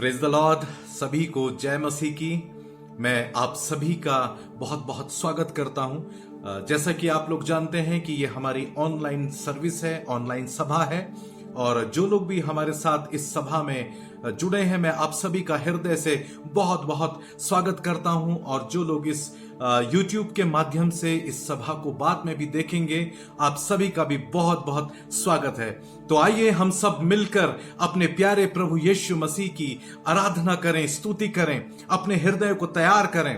Praise the Lord. सभी को जय मसीह की। मैं आप सभी का बहुत बहुत स्वागत करता हूं। जैसा कि आप लोग जानते हैं कि ये हमारी ऑनलाइन सर्विस है, ऑनलाइन सभा है, और जो लोग भी हमारे साथ इस सभा में जुड़े हैं, मैं आप सभी का हृदय से बहुत बहुत स्वागत करता हूं। और जो लोग इस YouTube के माध्यम से इस सभा को बाद में भी देखेंगे, आप सभी का भी बहुत बहुत स्वागत है। तो आइए हम सब मिलकर अपने प्यारे प्रभु यीशु मसीह की आराधना करें, स्तुति करें, अपने हृदय को तैयार करें,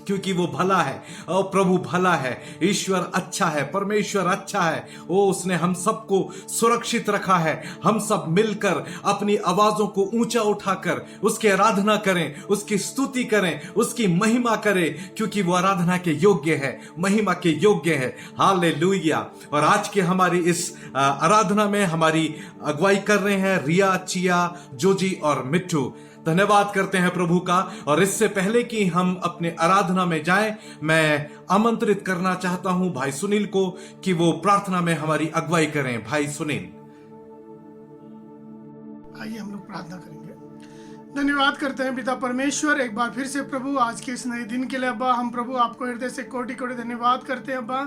क्योंकि वो भला है और प्रभु भला है। ईश्वर अच्छा है, परमेश्वर अच्छा है। वो उसने हम सबको सुरक्षित रखा है। हम सब मिलकर अपनी आवाजों को ऊंचा उठाकर उसकी आराधना करें, उसकी स्तुति करें, उसकी महिमा करें, क्योंकि वो आराधना के योग्य है, महिमा के योग्य है। हालेलुया। और आज के हमारी इस आराधना में हमारी अगुवाई कर रहे हैं रिया, चिया, जोजी और मिट्टू। धन्यवाद करते हैं प्रभु का। और इससे पहले कि हम अपने आराधना में जाएं, मैं आमंत्रित करना चाहता हूं भाई सुनील को कि वो प्रार्थना में हमारी अगुवाई करें। भाई सुनील, आइए हम लोग प्रार्थना करेंगे। धन्यवाद करते हैं पिता परमेश्वर, एक बार फिर से प्रभु आज के इस नए दिन के लिए। अब्बा हम प्रभु आपको हृदय से कोटि कोटि धन्यवाद करते हैं। अब्बा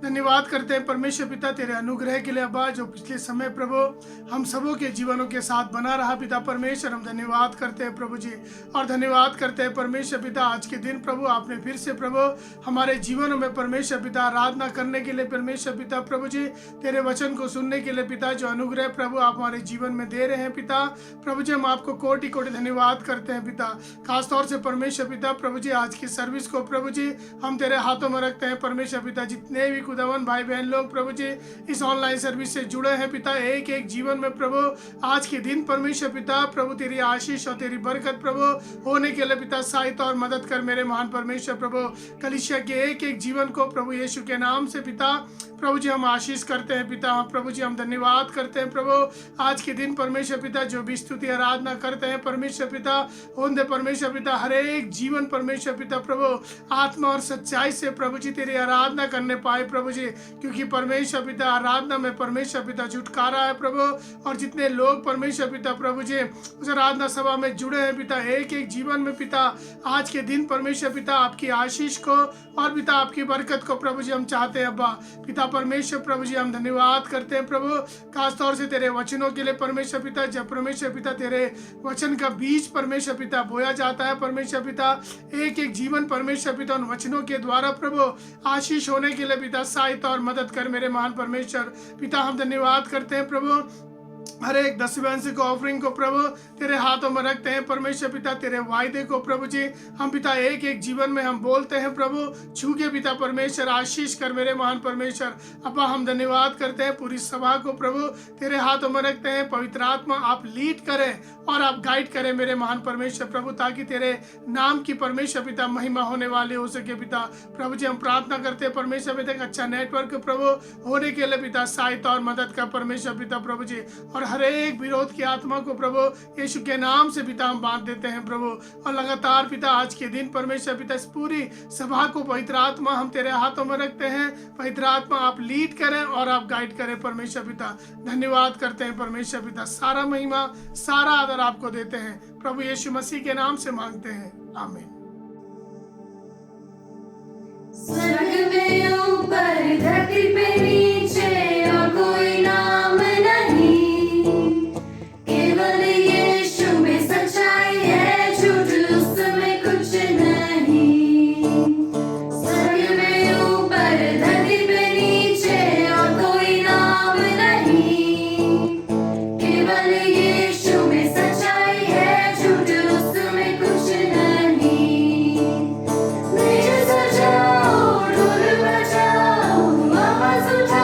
धन्यवाद करते हैं परमेश्वर पिता तेरे अनुग्रह के लिए। अब्बा जो पिछले समय प्रभु हम सबों के जीवनों के साथ बना रहा पिता परमेश्वर, हम धन्यवाद करते हैं प्रभु जी। और धन्यवाद करते हैं परमेश्वर पिता आज के दिन प्रभु आपने फिर से प्रभु हमारे जीवनों में परमेश्वर पिता आराधना करने के लिए परमेश्वर पिता प्रभु जी, तेरे वचन को सुनने के लिए पिता जो अनुग्रह प्रभु आप हमारे जीवन में दे रहे हैं पिता प्रभु जी, हम आपको कोटि कोटि धन्यवाद करते हैं पिता। खासतौर से परमेश्वर पिता प्रभु जी आज की सर्विस को प्रभु जी हम तेरे हाथों में रखते हैं परमेश्वर पिता। जितने भी खुदावन भाई बहन लोग प्रभु जी इस ऑनलाइन सर्विस से जुड़े हैं पिता, एक एक जीवन में प्रभु आज के दिन परमेश्वर पिता प्रभु तेरी आशीष और तेरी बरकत प्रभु होने के लिए पिता सहायता और मदद कर मेरे महान परमेश्वर प्रभु। कलीसिया के एक एक जीवन को प्रभु यीशु के नाम से पिता प्रभु जी हम आशीष करते हैं पिता। प्रभु जी हम धन्यवाद करते हैं प्रभु आज के दिन परमेश्वर पिता जो भी स्तुति आराधना करते हैं परमेश्वर पिता, होने दे परमेश्वर पिता हर एक जीवन परमेश्वर पिता प्रभु आत्मा और सच्चाई से प्रभु जी तेरी आराधना करने पाए प्रभु जी, क्योंकि परमेश्वर पिता आराधना में परमेश्वर पिता छुटकारा है प्रभु। और जितने लोग परमेश्वर पिता प्रभु जी उस आराधना सभा में जुड़े हैं पिता, एक एक जीवन में पिता आज के दिन परमेश्वर पिता आपकी आशीष को और पिता आपकी बरकत को प्रभु जी हम चाहते हैं। अब्बा पिता परमेश्वर प्रभु जी हम धन्यवाद करते हैं प्रभु खासतौर से तेरे वचनों के लिए परमेश्वर पिता। जब परमेश्वर पिता तेरे वचन का बीज परमेश्वर पिता बोया जाता है परमेश्वर पिता, एक एक जीवन परमेश्वर पिता उन वचनों के द्वारा प्रभु आशीष होने के लिए पिता सहायता और मदद कर मेरे महान परमेश्वर पिता। हम धन्यवाद करते हैं प्रभु हर एक दसवें अंश को ऑफरिंग को प्रभु तेरे हाथों में रखते हैं परमेश्वर पिता। तेरे वायदे को प्रभु जी हम पिता एक एक जीवन में हम बोलते हैं प्रभु छू के पिता परमेश्वर आशीष कर मेरे महान परमेश्वर। अब्बा हम धन्यवाद करते हैं पूरी सभा को प्रभु तेरे हाथों में रखते हैं। पवित्र आत्मा आप लीड करें और आप गाइड करें मेरे महान परमेश्वर प्रभु, ताकि तेरे नाम की परमेश्वर पिता महिमा होने वाली हो सके पिता प्रभु जी। हम प्रार्थना करते हैं परमेश्वर पिता एक अच्छा नेटवर्क प्रभु होने के लिए पिता सहायता और मदद का परमेश्वर पिता प्रभु जी। और हर एक विरोध की आत्मा को प्रभु यीशु के नाम से पिता हम बांध देते हैं प्रभु। और लगातार पिता आज के दिन परमेश्वर पिता इस पूरी सभा को पवित्र आत्मा हम तेरे हाथों में रखते हैं। पवित्र आत्मा आप लीड करें और आप गाइड करें परमेश्वर पिता। धन्यवाद करते हैं परमेश्वर पिता, सारा महिमा सारा आदर आपको देते हैं प्रभु यीशु मसीह के नाम से मांगते हैं, आमीन। स्वर्ग में ऊपर धरती पे नीचे और कोई नाम नहीं, केवल यीशु में सच्चाई है, झूठ उसमें कुछ नहीं। स्वर्ग में ऊपर धरती पे नीचे और कोई नाम नहीं, केवल यीशु में सच्चाई है, झूठ उसमें कुछ नहीं। मेरे सजाओ ढोल बजाओ आवाज उठाओ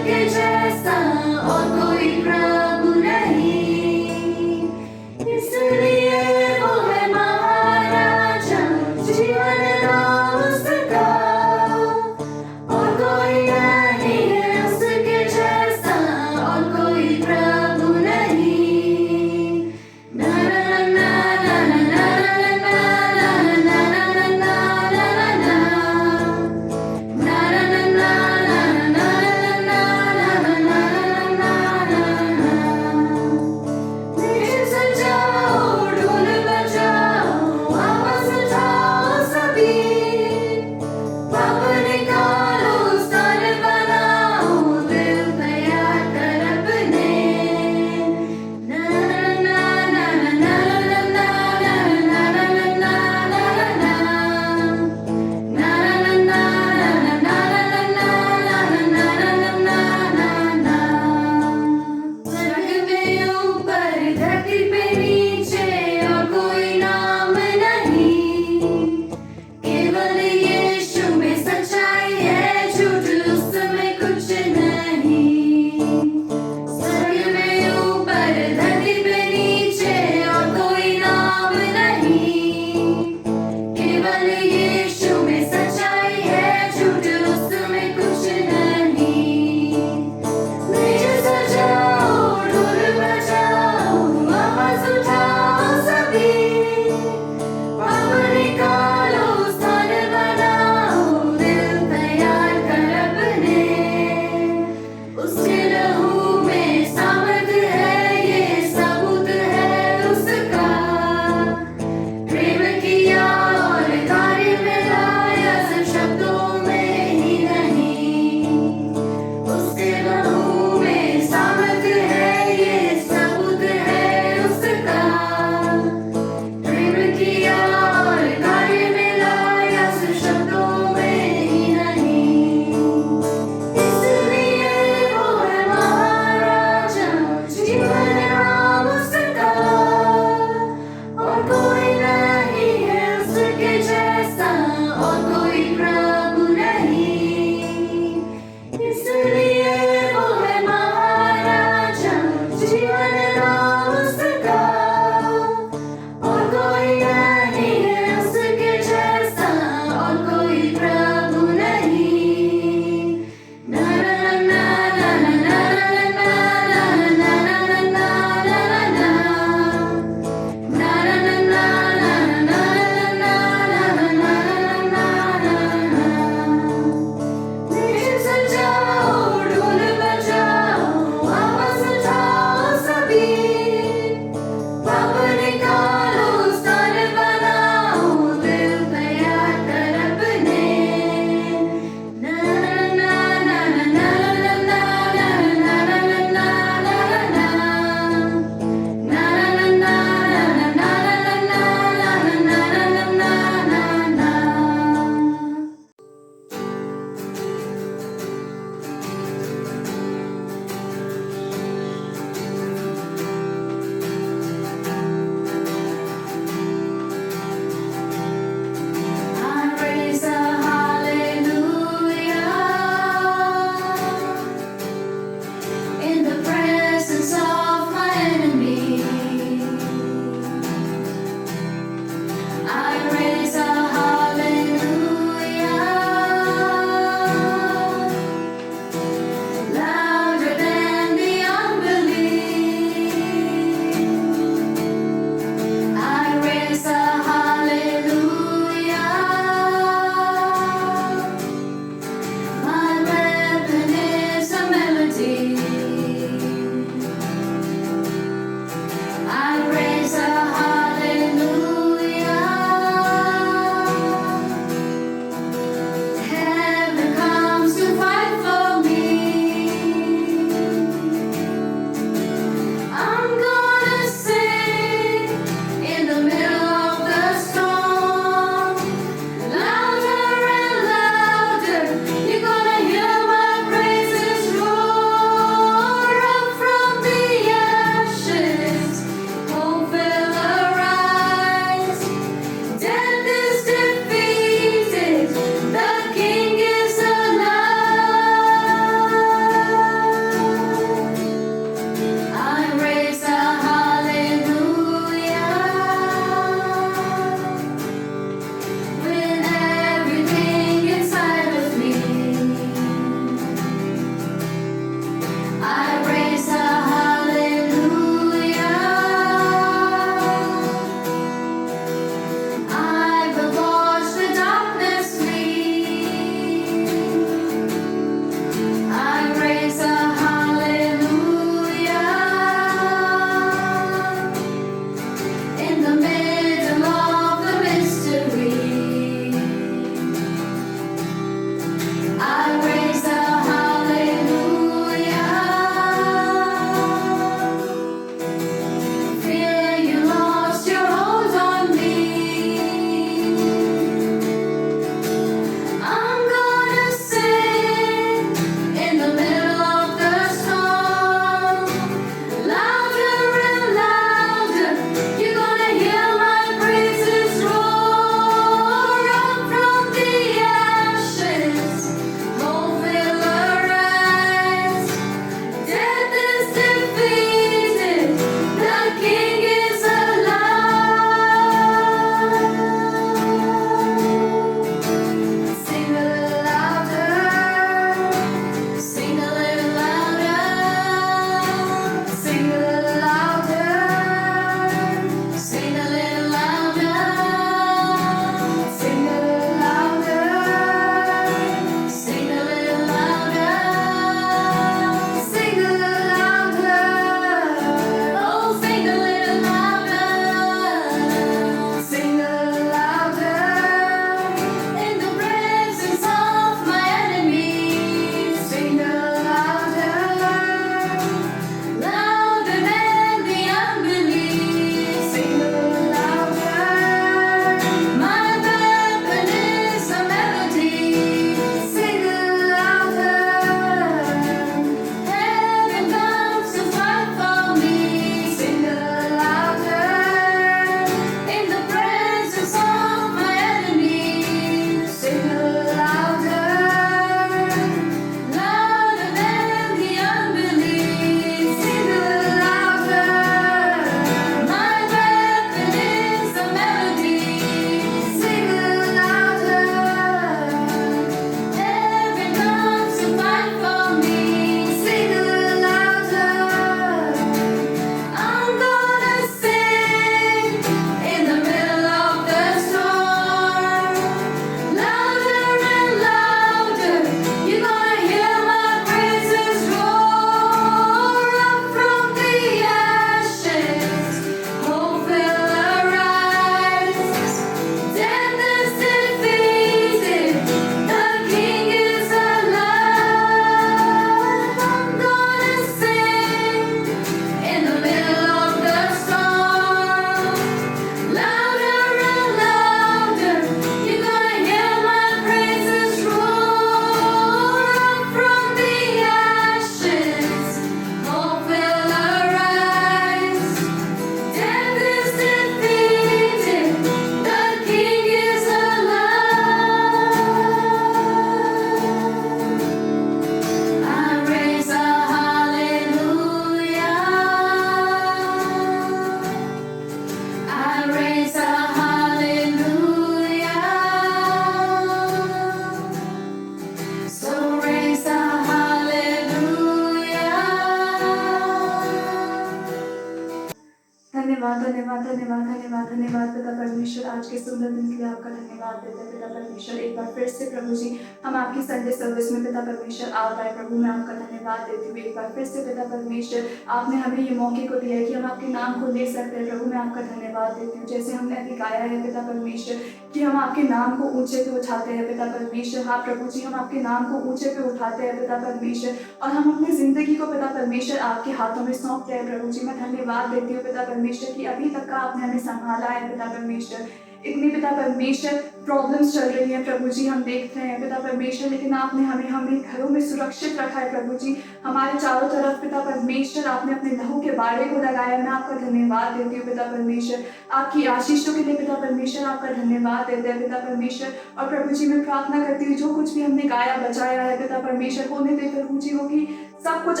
धन्यवाद धन्यवाद धन्यवाद धन्यवाद धन्यवाद पिता परमेश्वर, आज के सुंदर दिन के लिए आपका धन्यवाद देते हैं पिता परमेश्वर। एक बार फिर से प्रभु जी हम आपकी संडे सर्विस में पिता परमेश्वर आ पाए प्रभु, मैं आपका धन्यवाद देती हूँ। एक बार फिर से पिता परमेश्वर आपने हमें ये मौके को दिया है कि हम आपके नाम को ले सकते हैं प्रभु, मैं आपका धन्यवाद देती हूँ। जैसे हमने अभी गाया है पिता परमेश्वर कि हम आपके नाम को ऊंचे पे उठाते हैं पिता परमेश्वर। हाँ प्रभु जी, हम आपके नाम को ऊंचे पे उठाते हैं पिता परमेश्वर, और हम अपनी जिंदगी को पिता परमेश्वर आपके हाथों में सौंपते हैं प्रभु जी। मैं धन्यवाद देती हूँ पिता परमेश्वर कि अभी तक का आपने हमें संभाला है पिता परमेश्वर। इतनी पिता परमेश्वर प्रॉब्लम्स चल रही हैं प्रभु जी, हम देख रहे हैं पिता परमेश्वर, लेकिन आपने हमें घरों में सुरक्षित रखा है प्रभु जी। हमारे चारों तरफ पिता परमेश्वर आपने अपने लहू के बाड़े को लगाया, मैं आपका धन्यवाद देती हूँ पिता परमेश्वर। आपकी आशीषों के लिए पिता परमेश्वर आपका धन्यवाद देते हैं पिता परमेश्वर। और प्रभु जी मैं प्रार्थना करती हूँ जो कुछ भी हमने गाया बचाया है पिता परमेश्वर, होने दे प्रभु जी वो कि सब कुछ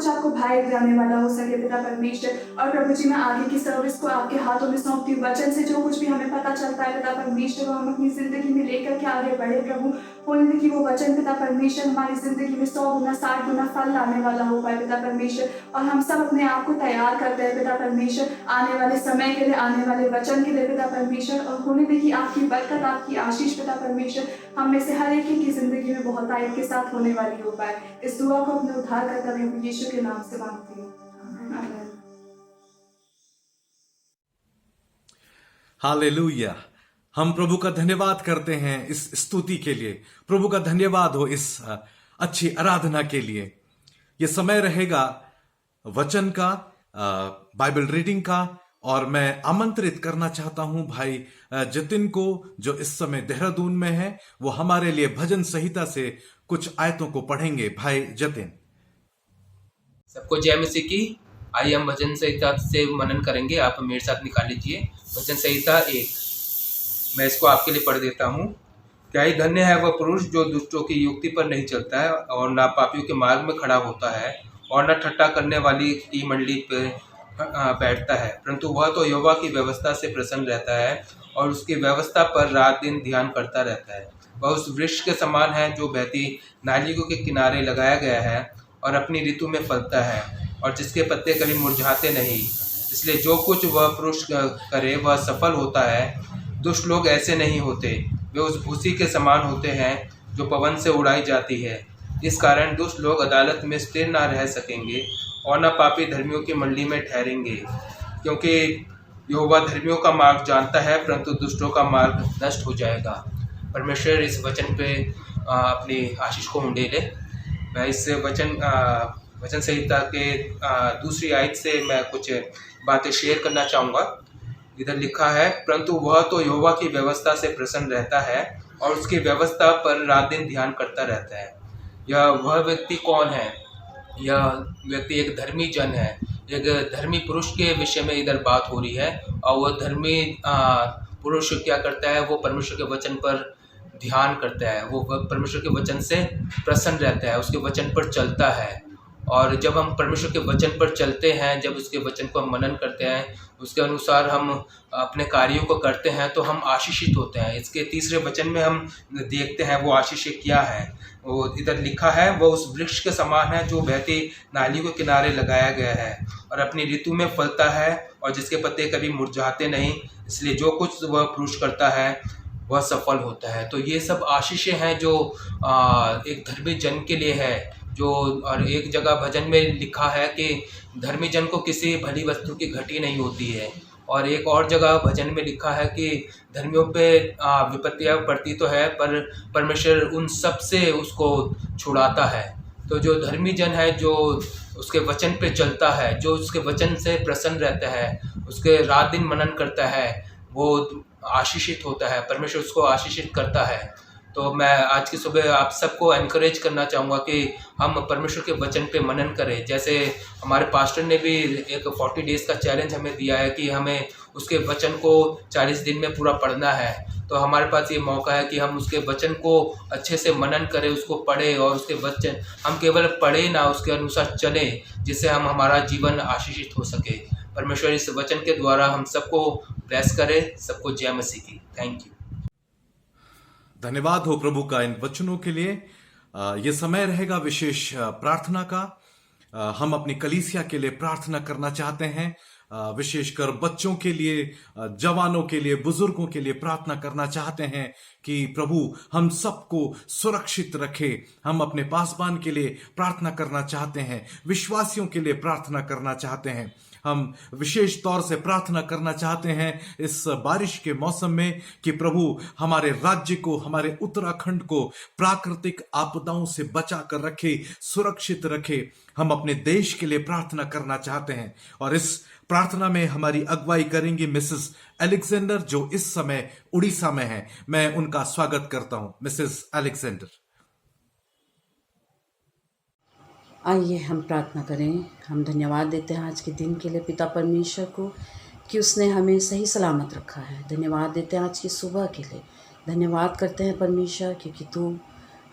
आपको भाए जाने वाला हो सके पिता परमेश्वर। और प्रभु जी मैं आगे की सर्विस को आपके हाथों में सौंपती हूँ। वचन से जो कुछ भी हमें पता चलता है पिता परमेश्वर वो हम अपनी जिंदगी में लेकर के आगे बढ़े प्रभु। होने दे कि वो वचन पिता परमेश्वर हमारी जिंदगी में 100 गुना 60 गुना फल लाने वाला हो पाए पिता परमेश्वर। और हम सब अपने आप को तैयार करते हैं पिता परमेश्वर आने वाले समय के लिए, आने वाले वचन के लिए पिता परमेश्वर। और होने दे कि आपकी बरकत आपकी आशीष पिता परमेश्वर हम में से हर एक की जिंदगी में बहुत आयत के साथ होने वाली हो पाए। इस दुआ को अपने उद्धार करता प्रभु यीशु के नाम से मांगती हूँ, आमीन। हालेलुया। हम प्रभु का धन्यवाद करते हैं इस स्तुति के लिए। प्रभु का धन्यवाद हो इस अच्छी आराधना के लिए। ये समय रहेगा वचन का, बाइबल रीडिंग का, और मैं आमंत्रित करना चाहता हूं भाई जतिन को जो इस समय देहरादून में है, वो हमारे लिए भजन संहिता से कुछ आयतों को पढ़ेंगे। भाई जतिन। सबको जय मसीह की। आइए हम भजन संहिता से मनन करेंगे। आप मेरे साथ निकाल लीजिए भजन संहिता 1। मैं इसको आपके लिए पढ़ देता हूँ। क्या ही धन्य है वह पुरुष जो दुष्टों की युक्ति पर नहीं चलता है और ना पापियों के मार्ग में खड़ा होता है और न ठट्ठा करने वाली की मंडली पर बैठता है, परंतु वह तो यहोवा की व्यवस्था से प्रसन्न रहता है और उसकी व्यवस्था पर रात दिन ध्यान करता रहता है। वह उस वृक्ष के समान है जो बहती नालियों के किनारे लगाया गया है और अपनी ऋतु में फलता है और जिसके पत्ते कभी मुरझाते नहीं। इसलिए जो कुछ वह पुरुष करे वह सफल होता है। दुष्ट लोग ऐसे नहीं होते, वे उस भूसी के समान होते हैं जो पवन से उड़ाई जाती है। इस कारण दुष्ट लोग अदालत में स्थिर न रह सकेंगे और न पापी धर्मियों की मंडली में ठहरेंगे, क्योंकि यहोवा धर्मियों का मार्ग जानता है परंतु दुष्टों का मार्ग नष्ट हो जाएगा। परमेश्वर इस वचन पे अपनी आशीष को उंडेले। मैं इस वचन संहिता के दूसरी आयत से मैं कुछ बातें शेयर करना चाहूँगा। इधर लिखा है, परंतु वह तो यहोवा की व्यवस्था से प्रसन्न रहता है और उसकी व्यवस्था पर रात दिन ध्यान करता रहता है। यह वह व्यक्ति कौन है? यह व्यक्ति एक धर्मी जन है। एक धर्मी पुरुष के विषय में इधर बात हो रही है और वह धर्मी पुरुष क्या करता है? वो परमेश्वर के वचन पर ध्यान करता है, वो परमेश्वर के वचन से प्रसन्न रहता है, उसके वचन पर चलता है। और जब हम परमेश्वर के वचन पर चलते हैं, जब उसके वचन को हम मनन करते हैं, उसके अनुसार हम अपने कार्यों को करते हैं तो हम आशीषित होते हैं। इसके तीसरे वचन में हम देखते हैं वो आशीष क्या है। वो इधर लिखा है, वो उस वृक्ष के समान है जो बहती नालियों के किनारे लगाया गया है और अपनी ऋतु में फलता है और जिसके पत्ते कभी मुरझाते नहीं। इसलिए जो कुछ वह पुरुष करता है वह सफल होता है। तो ये सब आशीषें हैं जो एक धर्मी जन के लिए है। जो और एक जगह भजन में लिखा है कि धर्मी जन को किसी भली वस्तु की घटी नहीं होती है, और एक और जगह भजन में लिखा है कि धर्मियों पे विपत्तियां पड़ती तो है पर परमेश्वर उन सब से उसको छुड़ाता है। तो जो धर्मी जन है, जो उसके वचन पे चलता है, जो उसके वचन से प्रसन्न रहता है, उसके रात दिन मनन करता है, वो आशीषित होता है, परमेश्वर उसको आशीषित करता है। तो मैं आज की सुबह आप सबको एनकरेज करना चाहूँगा कि हम परमेश्वर के वचन पे मनन करें। जैसे हमारे पास्टर ने भी एक 40 डेज़ का चैलेंज हमें दिया है कि हमें उसके वचन को 40 दिन में पूरा पढ़ना है। तो हमारे पास ये मौका है कि हम उसके वचन को अच्छे से मनन करें, उसको पढ़ें और उसके वचन हम केवल पढ़ें ना, उसके अनुसार चलें, जिससे हमारा जीवन आशीषित हो सके। परमेश्वर इस वचन के द्वारा हम सबको ब्लेस करे। सबको जय मसीह की। Thank you. धन्यवाद हो प्रभु का इन वचनों के लिए। ये समय रहेगा विशेष प्रार्थना का। हम अपनी कलीसिया के लिए प्रार्थना करना चाहते हैं। विशेषकर बच्चों के लिए, जवानों के लिए, बुजुर्गों के लिए प्रार्थना करना चाहते हैं कि प्रभु हम सबको सुरक्षित रखे। हम अपने पासबान के लिए प्रार्थना करना चाहते हैं, विश्वासियों के लिए प्रार्थना करना चाहते हैं। हम विशेष तौर से प्रार्थना करना चाहते हैं इस बारिश के मौसम में कि प्रभु हमारे राज्य को, हमारे उत्तराखंड को प्राकृतिक आपदाओं से बचा कर रखे, सुरक्षित रखे। हम अपने देश के लिए प्रार्थना करना चाहते हैं और इस प्रार्थना में हमारी अगुवाई करेंगी मिसेस अलेक्जेंडर, जो इस समय उड़ीसा में है। मैं उनका स्वागत करता हूं। Mrs Alexander. आइए हम प्रार्थना करें। हम धन्यवाद देते हैं आज के दिन के लिए पिता परमेश्वर को कि उसने हमें सही सलामत रखा है। धन्यवाद देते हैं आज की सुबह के लिए। धन्यवाद करते हैं परमेश्वर क्योंकि तू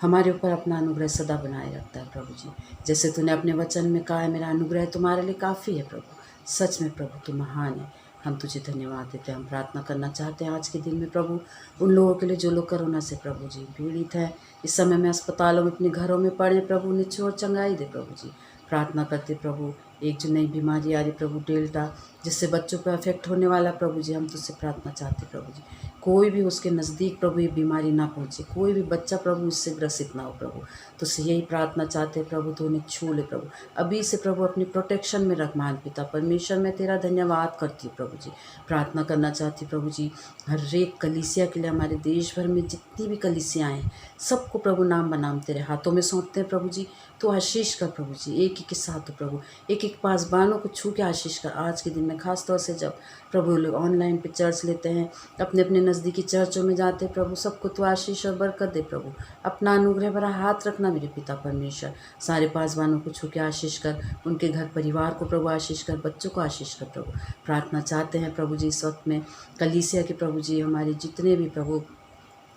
हमारे ऊपर अपना अनुग्रह सदा बनाए रखता है प्रभु जी। जैसे तूने अपने वचन में कहा है, मेरा अनुग्रह तुम्हारे लिए काफ़ी है प्रभु। सच में प्रभु तू महान है। हम तुझे धन्यवाद देते हैं। हम प्रार्थना करना चाहते हैं आज के दिन में प्रभु उन लोगों के लिए जो लोग कोरोना से प्रभु जी पीड़ित हैं, इस समय में अस्पतालों में, अपने घरों में पड़े प्रभु, उन्हें छोड़ चंगाई दे प्रभु जी। प्रार्थना करते प्रभु एक जो नई बीमारी आ रही प्रभु डेल्टा, जिससे बच्चों पर अफेक्ट होने वाला प्रभु जी, हम तुझसे प्रार्थना चाहते प्रभु जी कोई भी उसके नज़दीक प्रभु ये बीमारी ना पहुँचे, कोई भी बच्चा प्रभु इससे ग्रसित ना हो प्रभु। तो यही प्रार्थना चाहते प्रभु, तो उन्हें छू ले प्रभु। अभी से प्रभु अपनी प्रोटेक्शन में रख महान पिता परमेश्वर। मैं तेरा धन्यवाद करती हूँ प्रभु जी। प्रार्थना करना चाहती प्रभु जी हर एक कलीसिया के लिए, हमारे देश भर में जितनी भी कलीसियाँ हैं सबको प्रभु नाम बनाम तेरे हाथों में सौंपते हैं प्रभु जी। तो आशीष कर प्रभु जी, एक एक के साथ हो प्रभु, एक एक पासबानों को छू के आशीष कर आज के दिन में। खास तौर से जब प्रभु लोग ऑनलाइन पे चर्च लेते हैं, अपने अपने नज़दीकी चर्चों में जाते हैं प्रभु, सबको तो आशीष और बरकत दे प्रभु। अपना अनुग्रह भरा हाथ रखना मेरे पिता परमेश्वर। सारे पासबानों को छू के आशीष कर, उनके घर परिवार को प्रभु आशीष कर, बच्चों को आशीष कर प्रभु। प्रार्थना चाहते हैं प्रभु जी इस वक्त में कलीसिया के प्रभु जी, हमारे जितने भी प्रभु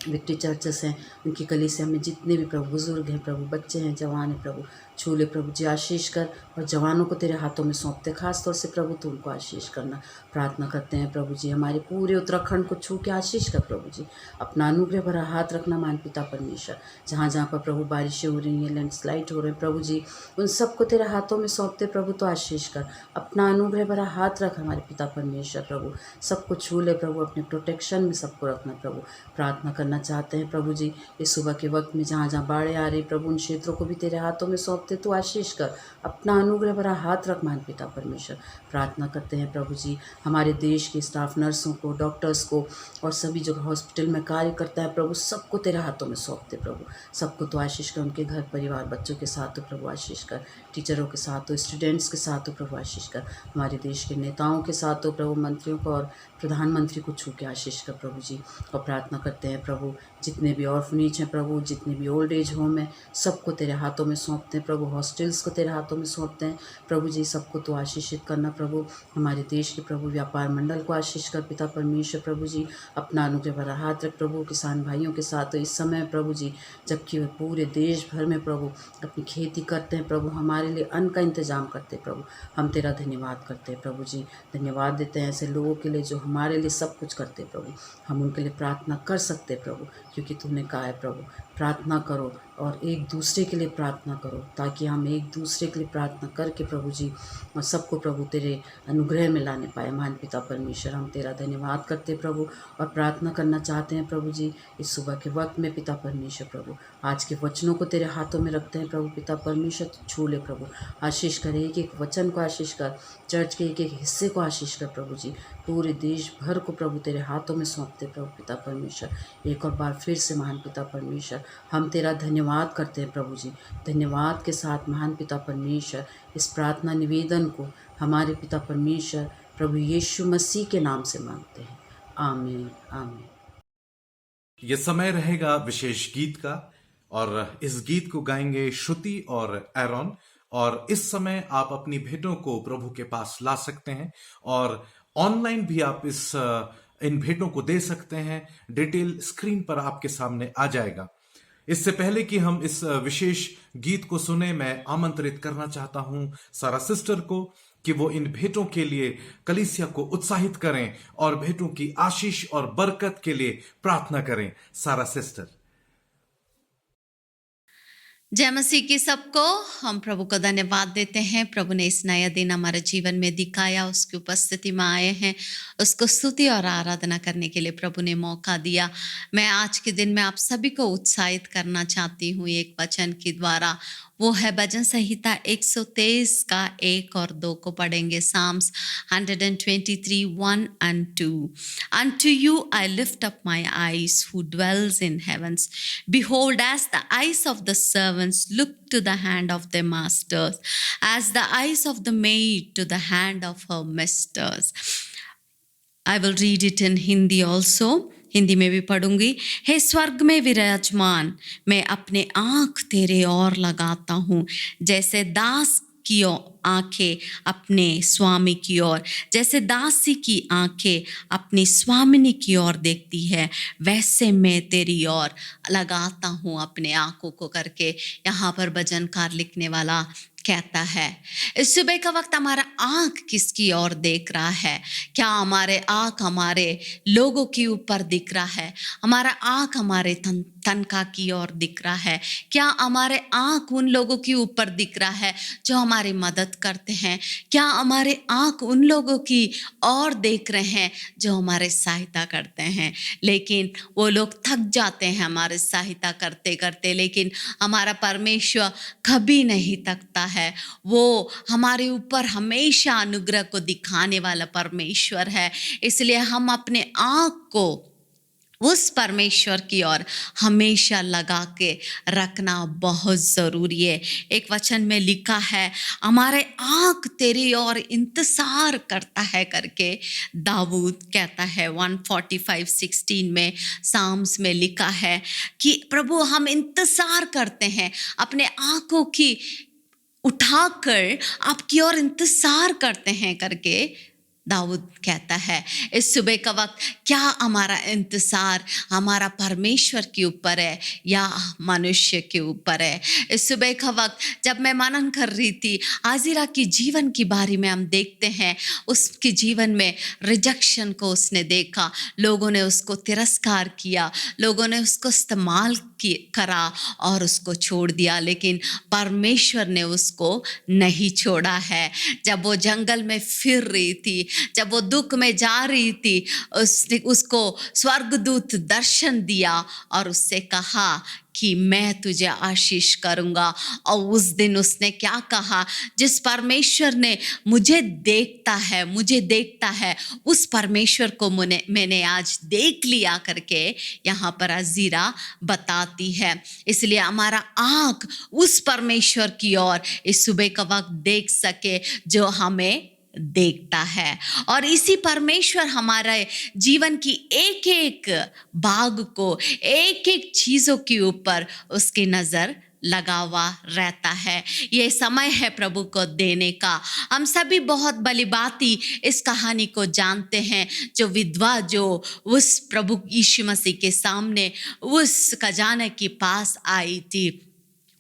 विक्ट्री चर्चेस हैं, उनकी कलीसिया में जितने भी प्रभु बुजुर्ग हैं प्रभु, बच्चे हैं, जवान हैं प्रभु, छू ले प्रभु जी, आशीष कर। और जवानों को तेरे हाथों में सौंपते, खास तौर से प्रभु तू उनको आशीष करना। प्रार्थना करते हैं प्रभु जी हमारे पूरे उत्तराखंड को छू के आशीष कर प्रभु जी। अपना अनुग्रह भरा हाथ रखना मान पिता परमेश्वर। जहाँ जहाँ पर प्रभु बारिशें हो रही हैं, लैंडस्लाइड हो रहे हैं प्रभु जी, उन सबको तेरे हाथों में सौंपते प्रभु, तो आशीष कर। अपना अनुग्रह भरा हाथ रख हमारे पिता परमेश्वर प्रभु। सबको छू ले प्रभु, अपने प्रोटेक्शन में सबको रखना प्रभु। प्रार्थना करना चाहते हैं प्रभु जी इस सुबह के वक्त में जहाँ जहाँ बाढ़ें आ रही प्रभु, उन क्षेत्रों को भी तेरे हाथों में सौंपते, तो आशीष कर। अपना अनुग्रह भरा हाथ रख मान पिता परमेश्वर। प्रार्थना करते हैं प्रभु जी हमारे देश के स्टाफ नर्सों को, डॉक्टर्स को और सभी जो हॉस्पिटल में कार्य करता है प्रभु, सबको तेरे हाथों में सौंपते प्रभु। सबको तो आशीष कर, उनके घर परिवार बच्चों के साथ तो प्रभु आशीष कर, टीचरों के साथ तो, स्टूडेंट्स के साथ तो प्रभु आशीष कर। हमारे देश के नेताओं के साथ तो प्रभु, मंत्रियों को और प्रधानमंत्री को छू के आशीष कर प्रभु जी। और प्रार्थना करते हैं प्रभु जितने भी ऑर्फनेज हैं प्रभु, जितने भी ओल्ड एज होम है, सबको तेरे हाथों में सौंपते हैं प्रभु। हॉस्टल्स को तेरे हाथों में सौंपते हैं प्रभु जी। सबको तो आशीषित करना प्रभु। हमारे देश के प्रभु व्यापार मंडल को आशीष कर पिता परमेश्वर प्रभु जी। अपना अनुग्रह भरा हाथ रख प्रभु किसान भाइयों के साथ। तो इस समय प्रभु जी जबकि वे पूरे देश भर में प्रभु अपनी खेती करते हैं प्रभु, हमारे लिए अन्न का इंतजाम करते हैं प्रभु, हम तेरा धन्यवाद करते हैं प्रभु जी। धन्यवाद देते हैं ऐसे लोगों के लिए जो हमारे लिए सब कुछ करते प्रभु। हम उनके लिए प्रार्थना कर सकते प्रभु, क्योंकि तूने कहा है प्रभु प्रार्थना करो और एक दूसरे के लिए प्रार्थना करो, ताकि हम एक दूसरे के लिए प्रार्थना करके प्रभु जी और सबको प्रभु तेरे अनुग्रह में लाने पाए। महान पिता परमेश्वर हम तेरा धन्यवाद करते प्रभु और प्रार्थना करना चाहते हैं प्रभु जी इस सुबह के वक्त में पिता परमेश्वर प्रभु। आज के वचनों को तेरे हाथों में रखते हैं प्रभु पिता परमेश्वर। छू ले प्रभु, आशीष कर, एक एक वचन को आशीष कर, चर्च के एक एक हिस्से को आशीष कर प्रभु जी। पूरे देश भर को प्रभु तेरे हाथों में सौंपते प्रभु पिता परमेश्वर। एक और बार फिर से महान पिता परमेश्वर हम तेरा धन्यवाद करते हैं प्रभु जी। धन्यवाद के साथ महान पिता परमेश्वर इस प्रार्थना निवेदन को हमारे पिता परमेश्वर प्रभु यीशु मसीह के नाम से मांगते हैं, आमीन आमीन। ये समय रहेगा विशेष गीत का और इस गीत को गाएंगे श्रुति और एरोन। और इस समय आप अपनी भेंटों को प्रभु के पास ला सकते हैं और ऑनलाइन भी आप इन भेंटों को दे सकते हैं। डिटेल स्क्रीन पर आपके सामने आ जाएगा। इससे पहले कि हम इस विशेष गीत को सुने, मैं आमंत्रित करना चाहता हूं सारा सिस्टर को कि वो इन भेंटों के लिए कलीसिया को उत्साहित करें और भेंटों की आशीष और बरकत के लिए प्रार्थना करें। सारा सिस्टर। जय मसीह की सबको। हम प्रभु को धन्यवाद देते हैं। प्रभु ने इस नया दिन हमारे जीवन में दिखाया, उसकी उपस्थिति में आए हैं, उसको स्तुति और आराधना करने के लिए प्रभु ने मौका दिया। मैं आज के दिन में आप सभी को उत्साहित करना चाहती हूँ एक वचन के द्वारा। वो है भजन संहिता 123 का 1 और 2 को पढ़ेंगे। Psalms 123 1 and 2. Unto you I lift up my eyes, who dwells in heavens. Behold, as the eyes of the servants look to the hand of their masters, as the eyes of the maid to the hand of her mistress. I will read it in Hindi also. Hindi में भी पढ़ूंगी। हे स्वर्ग में विराजमान, मैं अपने आँख तेरे ओर लगाता हूँ, जैसे दास की आंखें अपने स्वामी की ओर, जैसे दासी की आंखें अपनी स्वामिनी की ओर देखती है, वैसे मैं तेरी ओर लगाता हूँ अपने आँखों को करके यहाँ पर भजनकार लिखने वाला कहता है। इस सुबह का वक्त हमारा आँख किसकी ओर देख रहा है? क्या हमारे आँख हमारे लोगों के ऊपर दिख रहा है? हमारा आँख हमारे तनखा की ओर दिख रहा है? क्या हमारे आँख उन लोगों के ऊपर दिख रहा है जो हमारी मदद करते हैं? क्या हमारे आँख उन लोगों की ओर देख रहे हैं जो हमारे सहायता करते हैं? लेकिन वो लोग थक जाते हैं हमारे सहायता करते करते, लेकिन हमारा परमेश्वर कभी नहीं थकता है। वो हमारे ऊपर हमेशा अनुग्रह को दिखाने वाला परमेश्वर है। इसलिए हम अपने आँख को उस परमेश्वर की ओर हमेशा लगा के रखना बहुत ज़रूरी है। एक वचन में लिखा है, हमारे आँख तेरी ओर इंतज़ार करता है करके दाऊद कहता है। 145:16 में साम्स में लिखा है कि प्रभु हम इंतज़ार करते हैं, अपने आँखों की उठाकर आपकी ओर इंतज़ार करते हैं करके दाऊद कहता है। इस सुबह का वक्त क्या हमारा इंतज़ार हमारा परमेश्वर के ऊपर है या मनुष्य के ऊपर है? इस सुबह का वक्त जब मैं मनन कर रही थी, आजिरा की जीवन के बारे में हम देखते हैं, उसके जीवन में रिजेक्शन को उसने देखा, लोगों ने उसको तिरस्कार किया, लोगों ने उसको इस्तेमाल करा और उसको छोड़ दिया, लेकिन परमेश्वर ने उसको नहीं छोड़ा है। जब वो जंगल में फिर रही थी, जब वो दुख में जा रही थी, उसने उसको स्वर्गदूत दर्शन दिया और उससे कहा कि मैं तुझे आशीष करूँगा। और उस दिन उसने क्या कहा? जिस परमेश्वर ने मुझे देखता है उस परमेश्वर को मैंने आज देख लिया करके यहाँ पर अजीरा बताती है। इसलिए हमारा आँख उस परमेश्वर की ओर इस सुबह का वक्त देख सके जो हमें देखता है। और इसी परमेश्वर हमारे जीवन की एक एक भाग को, एक एक चीज़ों के ऊपर उसकी नज़र लगा हुआ रहता है। ये समय है प्रभु को देने का। हम सभी बहुत भली भांति इस कहानी को जानते हैं, जो विधवा जो उस प्रभु यीशु मसीह के सामने उस खजाने के पास आई थी।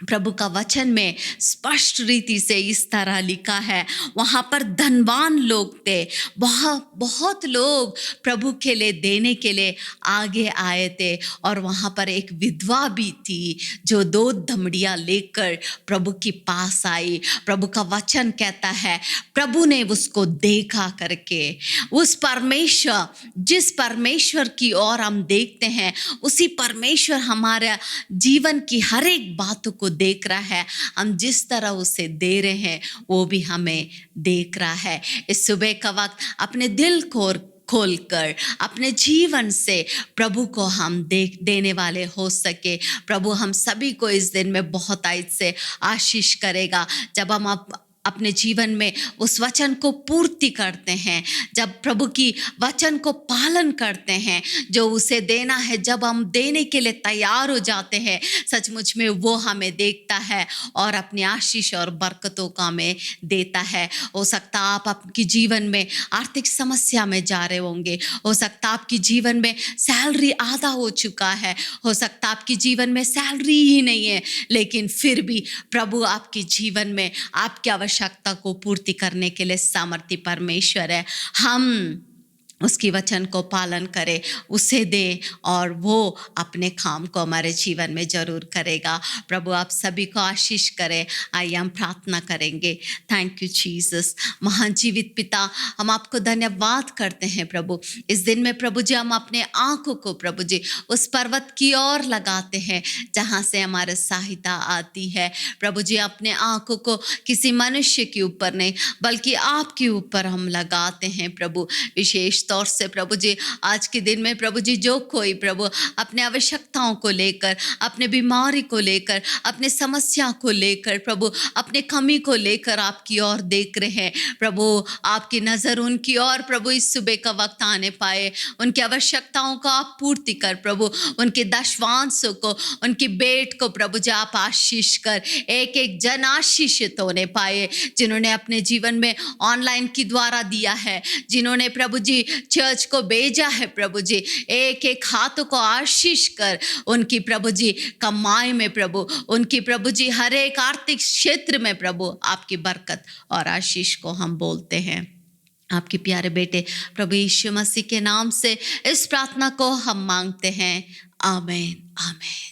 प्रभु का वचन में स्पष्ट रीति से इस तरह लिखा है, वहाँ पर धनवान लोग थे, बहुत लोग प्रभु के लिए देने के लिए आगे आए थे, और वहाँ पर एक विधवा भी थी जो 2 दमड़ियाँ लेकर प्रभु के पास आई। प्रभु का वचन कहता है प्रभु ने उसको देखा करके। उस परमेश्वर, जिस परमेश्वर की ओर हम देखते हैं, उसी परमेश्वर हमारा जीवन की हर एक बातों को देख रहा है। हम जिस तरह उसे दे रहे हैं वो भी हमें देख रहा है। इस सुबह का वक्त अपने दिल को खोलकर अपने जीवन से प्रभु को हम देने वाले हो सके। प्रभु हम सभी को इस दिन में बहुत आयत से आशीष करेगा जब हम अपने जीवन में उस वचन को पूर्ति करते हैं, जब प्रभु की वचन को पालन करते हैं, जो उसे देना है, जब हम देने के लिए तैयार हो जाते हैं, सचमुच में वो हमें देखता है और अपनी आशीष और बरकतों का हमें देता है। हो सकता आप आपके जीवन में आर्थिक समस्या में जा रहे होंगे, हो सकता आपके जीवन में सैलरी आधा हो चुका है, हो सकता आपके जीवन में सैलरी ही नहीं है, लेकिन फिर भी प्रभु आपके जीवन में आपकी आवश्यकता को पूर्ति करने के लिए सामर्थ्य परमेश्वर है। हम उसकी वचन को पालन करे, उसे दे और वो अपने काम को हमारे जीवन में ज़रूर करेगा। प्रभु आप सभी को आशीष करे। आइए हम प्रार्थना करेंगे। Thank you Jesus. महान जीवित पिता, हम आपको धन्यवाद करते हैं प्रभु। इस दिन में प्रभु जी हम अपने आँखों को प्रभु जी उस पर्वत की ओर लगाते हैं जहाँ से हमारे सहायता आती है। प्रभु जी अपने आँखों को किसी मनुष्य के ऊपर नहीं बल्कि आपके ऊपर हम लगाते हैं प्रभु। विशेष तौर से प्रभु जी आज के दिन में प्रभु जी जो कोई प्रभु अपने आवश्यकताओं को लेकर, अपने बीमारी को लेकर, अपने समस्या को लेकर प्रभु अपने कमी को लेकर आपकी ओर देख रहे हैं प्रभु, आपकी नज़र उनकी ओर प्रभु इस सुबह का वक्त आने पाए। उनकी आवश्यकताओं को आप पूर्ति कर प्रभु, उनके दशवांशों को, उनकी बेट को प्रभु जी आप आशीष कर, एक एक जन आशीषित होने पाए। जिन्होंने अपने जीवन में ऑनलाइन के द्वारा दिया है, जिन्होंने प्रभु जी चर्च को भेजा है प्रभु जी, एक एक हाथों को आशीष कर, उनकी प्रभु जी कमाई में प्रभु, उनकी प्रभु जी हर एक आर्थिक क्षेत्र में प्रभु आपकी बरकत और आशीष को हम बोलते हैं। आपके प्यारे बेटे प्रभु यीशु मसीह के नाम से इस प्रार्थना को हम मांगते हैं। आमीन आमीन।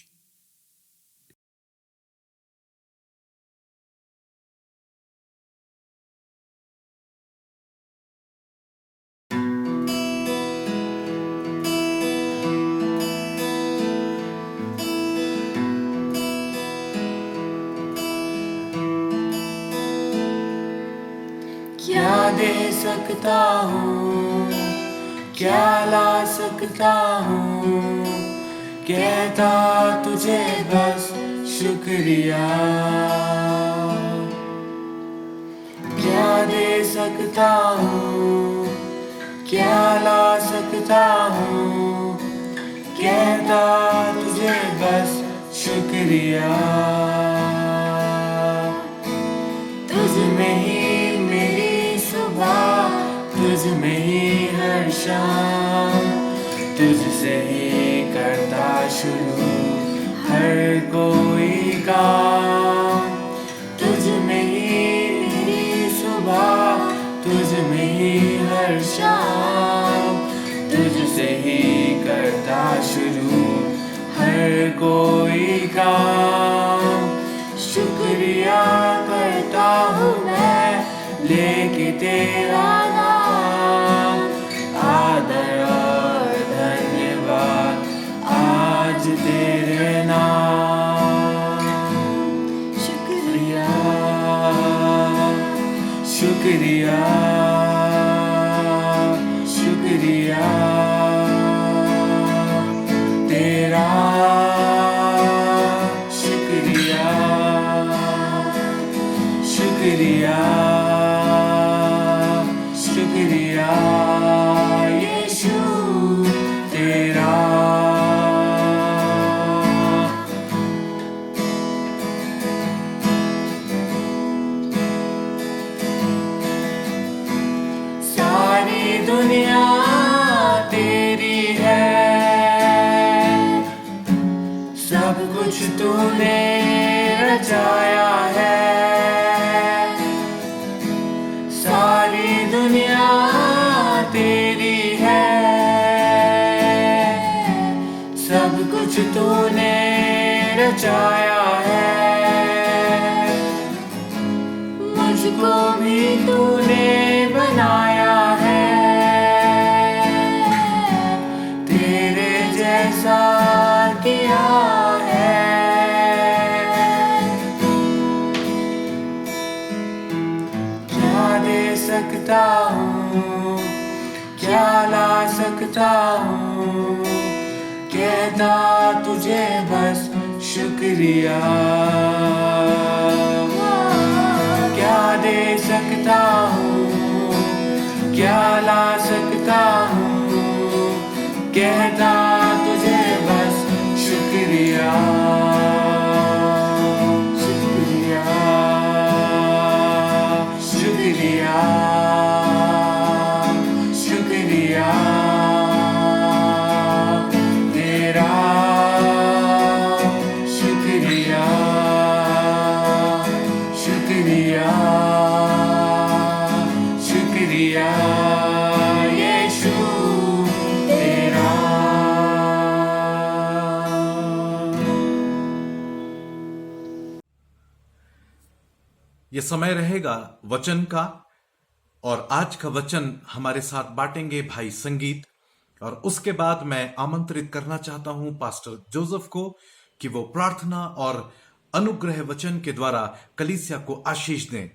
क्या दे सकता हूँ, क्या ला सकता हूँ, कहता तुझे बस शुक्रिया। क्या दे सकता हूँ, क्या ला सकता हूँ, कहता तुझे बस शुक्रिया। तुझ में ही तुझ में ही हर शाम, तुझसे ही करता शुरू हर कोई काम। तुझ में ही मेरी सुबह, तुझ में ही हर शाम, तुझसे ही करता शुरू हर कोई काम। शुक्रिया करता हूँ मैं लेके तेरा नाम, आदर और धन्यवाद आज तेरे नाम। शुक्रिया शुक्रिया शुक्रिया तेरा, शुक्रिया शुक्रिया शुक्रिया यीशु तेरा। सारी दुनिया तेरी है, सब कुछ तूने रचाया है। सारी दुनिया तेरी है, सब कुछ तूने रचाया है। मुझको भी तूने बनाया है, तेरे जैसा किया है। क्या दे सकता हूँ, क्या ला सकता हूँ, कहता तुझे बस शुक्रिया। क्या दे सकता हूँ, क्या ला सकता हूँ, कहता तुझे बस शुक्रिया। शुक्रिया शुक्रिया शुक्रिया तेरा, शुक्रिया शुक्रिया शुक्रिया यीशु ये समय रहेगा वचन का, और आज का वचन हमारे साथ बांटेंगे भाई संगीत। और उसके बाद मैं आमंत्रित करना चाहता हूं पास्टर जोसेफ को कि वो प्रार्थना और अनुग्रह वचन के द्वारा कलीसिया को आशीष दें।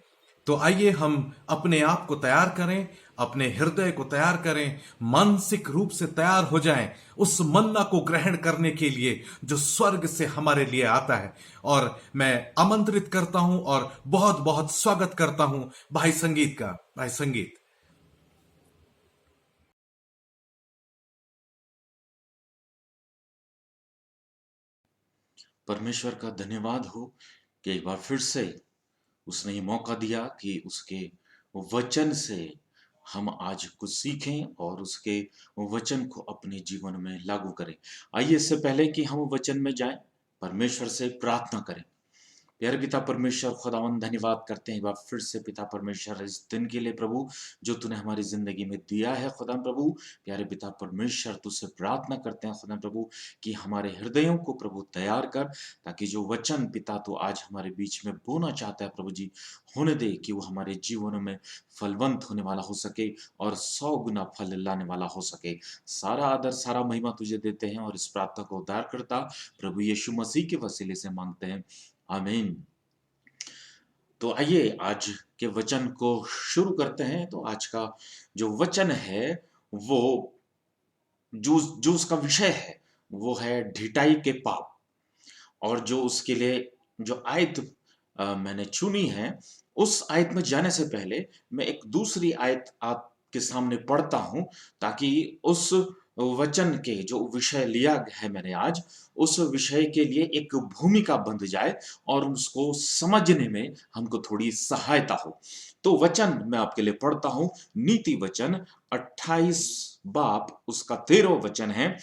तो आइए हम अपने आप को तैयार करें, अपने हृदय को तैयार करें, मानसिक रूप से तैयार हो जाएं उस मन्ना को ग्रहण करने के लिए जो स्वर्ग से हमारे लिए आता है। और मैं आमंत्रित करता हूं और बहुत बहुत स्वागत करता हूं भाई संगीत का। भाई संगीत। परमेश्वर का धन्यवाद हो कि एक बार फिर से उसने ये मौका दिया कि उसके वचन से हम आज कुछ सीखें और उसके वचन को अपने जीवन में लागू करें। आइए इससे पहले कि हम वचन में जाएं, परमेश्वर से प्रार्थना करें। प्यारे पिता परमेश्वर खुदावन, धन्यवाद करते हैं एक बार फिर से पिता परमेश्वर इस दिन के लिए प्रभु जो तूने हमारी जिंदगी में दिया है। खुदा प्रभु प्यारे पिता परमेश्वर तुझसे प्रार्थना करते हैं खुदा प्रभु कि हमारे हृदयों को प्रभु तैयार कर, ताकि जो वचन पिता तो आज हमारे बीच में बोना चाहता है प्रभु जी, होने दे कि वो हमारे जीवन में फलवंत होने वाला हो सके और 100 गुना फल लाने वाला हो सके। सारा आदर सारा महिमा तुझे देते हैं और इस प्रार्थना को उद्धार करता प्रभु यीशु मसीह के वसीले से मांगते हैं, आमीन। तो आइए आज के वचन को शुरू करते हैं। तो आज का जो वचन है वो जो उसका विषय है वो है ढिठाई के पाप। और जो उसके लिए जो आयत मैंने चुनी है, उस आयत में जाने से पहले मैं एक दूसरी आयत आपके सामने पढ़ता हूं, ताकि उस वचन के जो विषय लिया है मैंने आज, उस विषय के लिए एक भूमिका बन जाए और उसको समझने में हमको थोड़ी सहायता हो। तो वचन मैं आपके लिए पढ़ता हूं, नीति वचन 28 बाब उसका 13वां वचन है।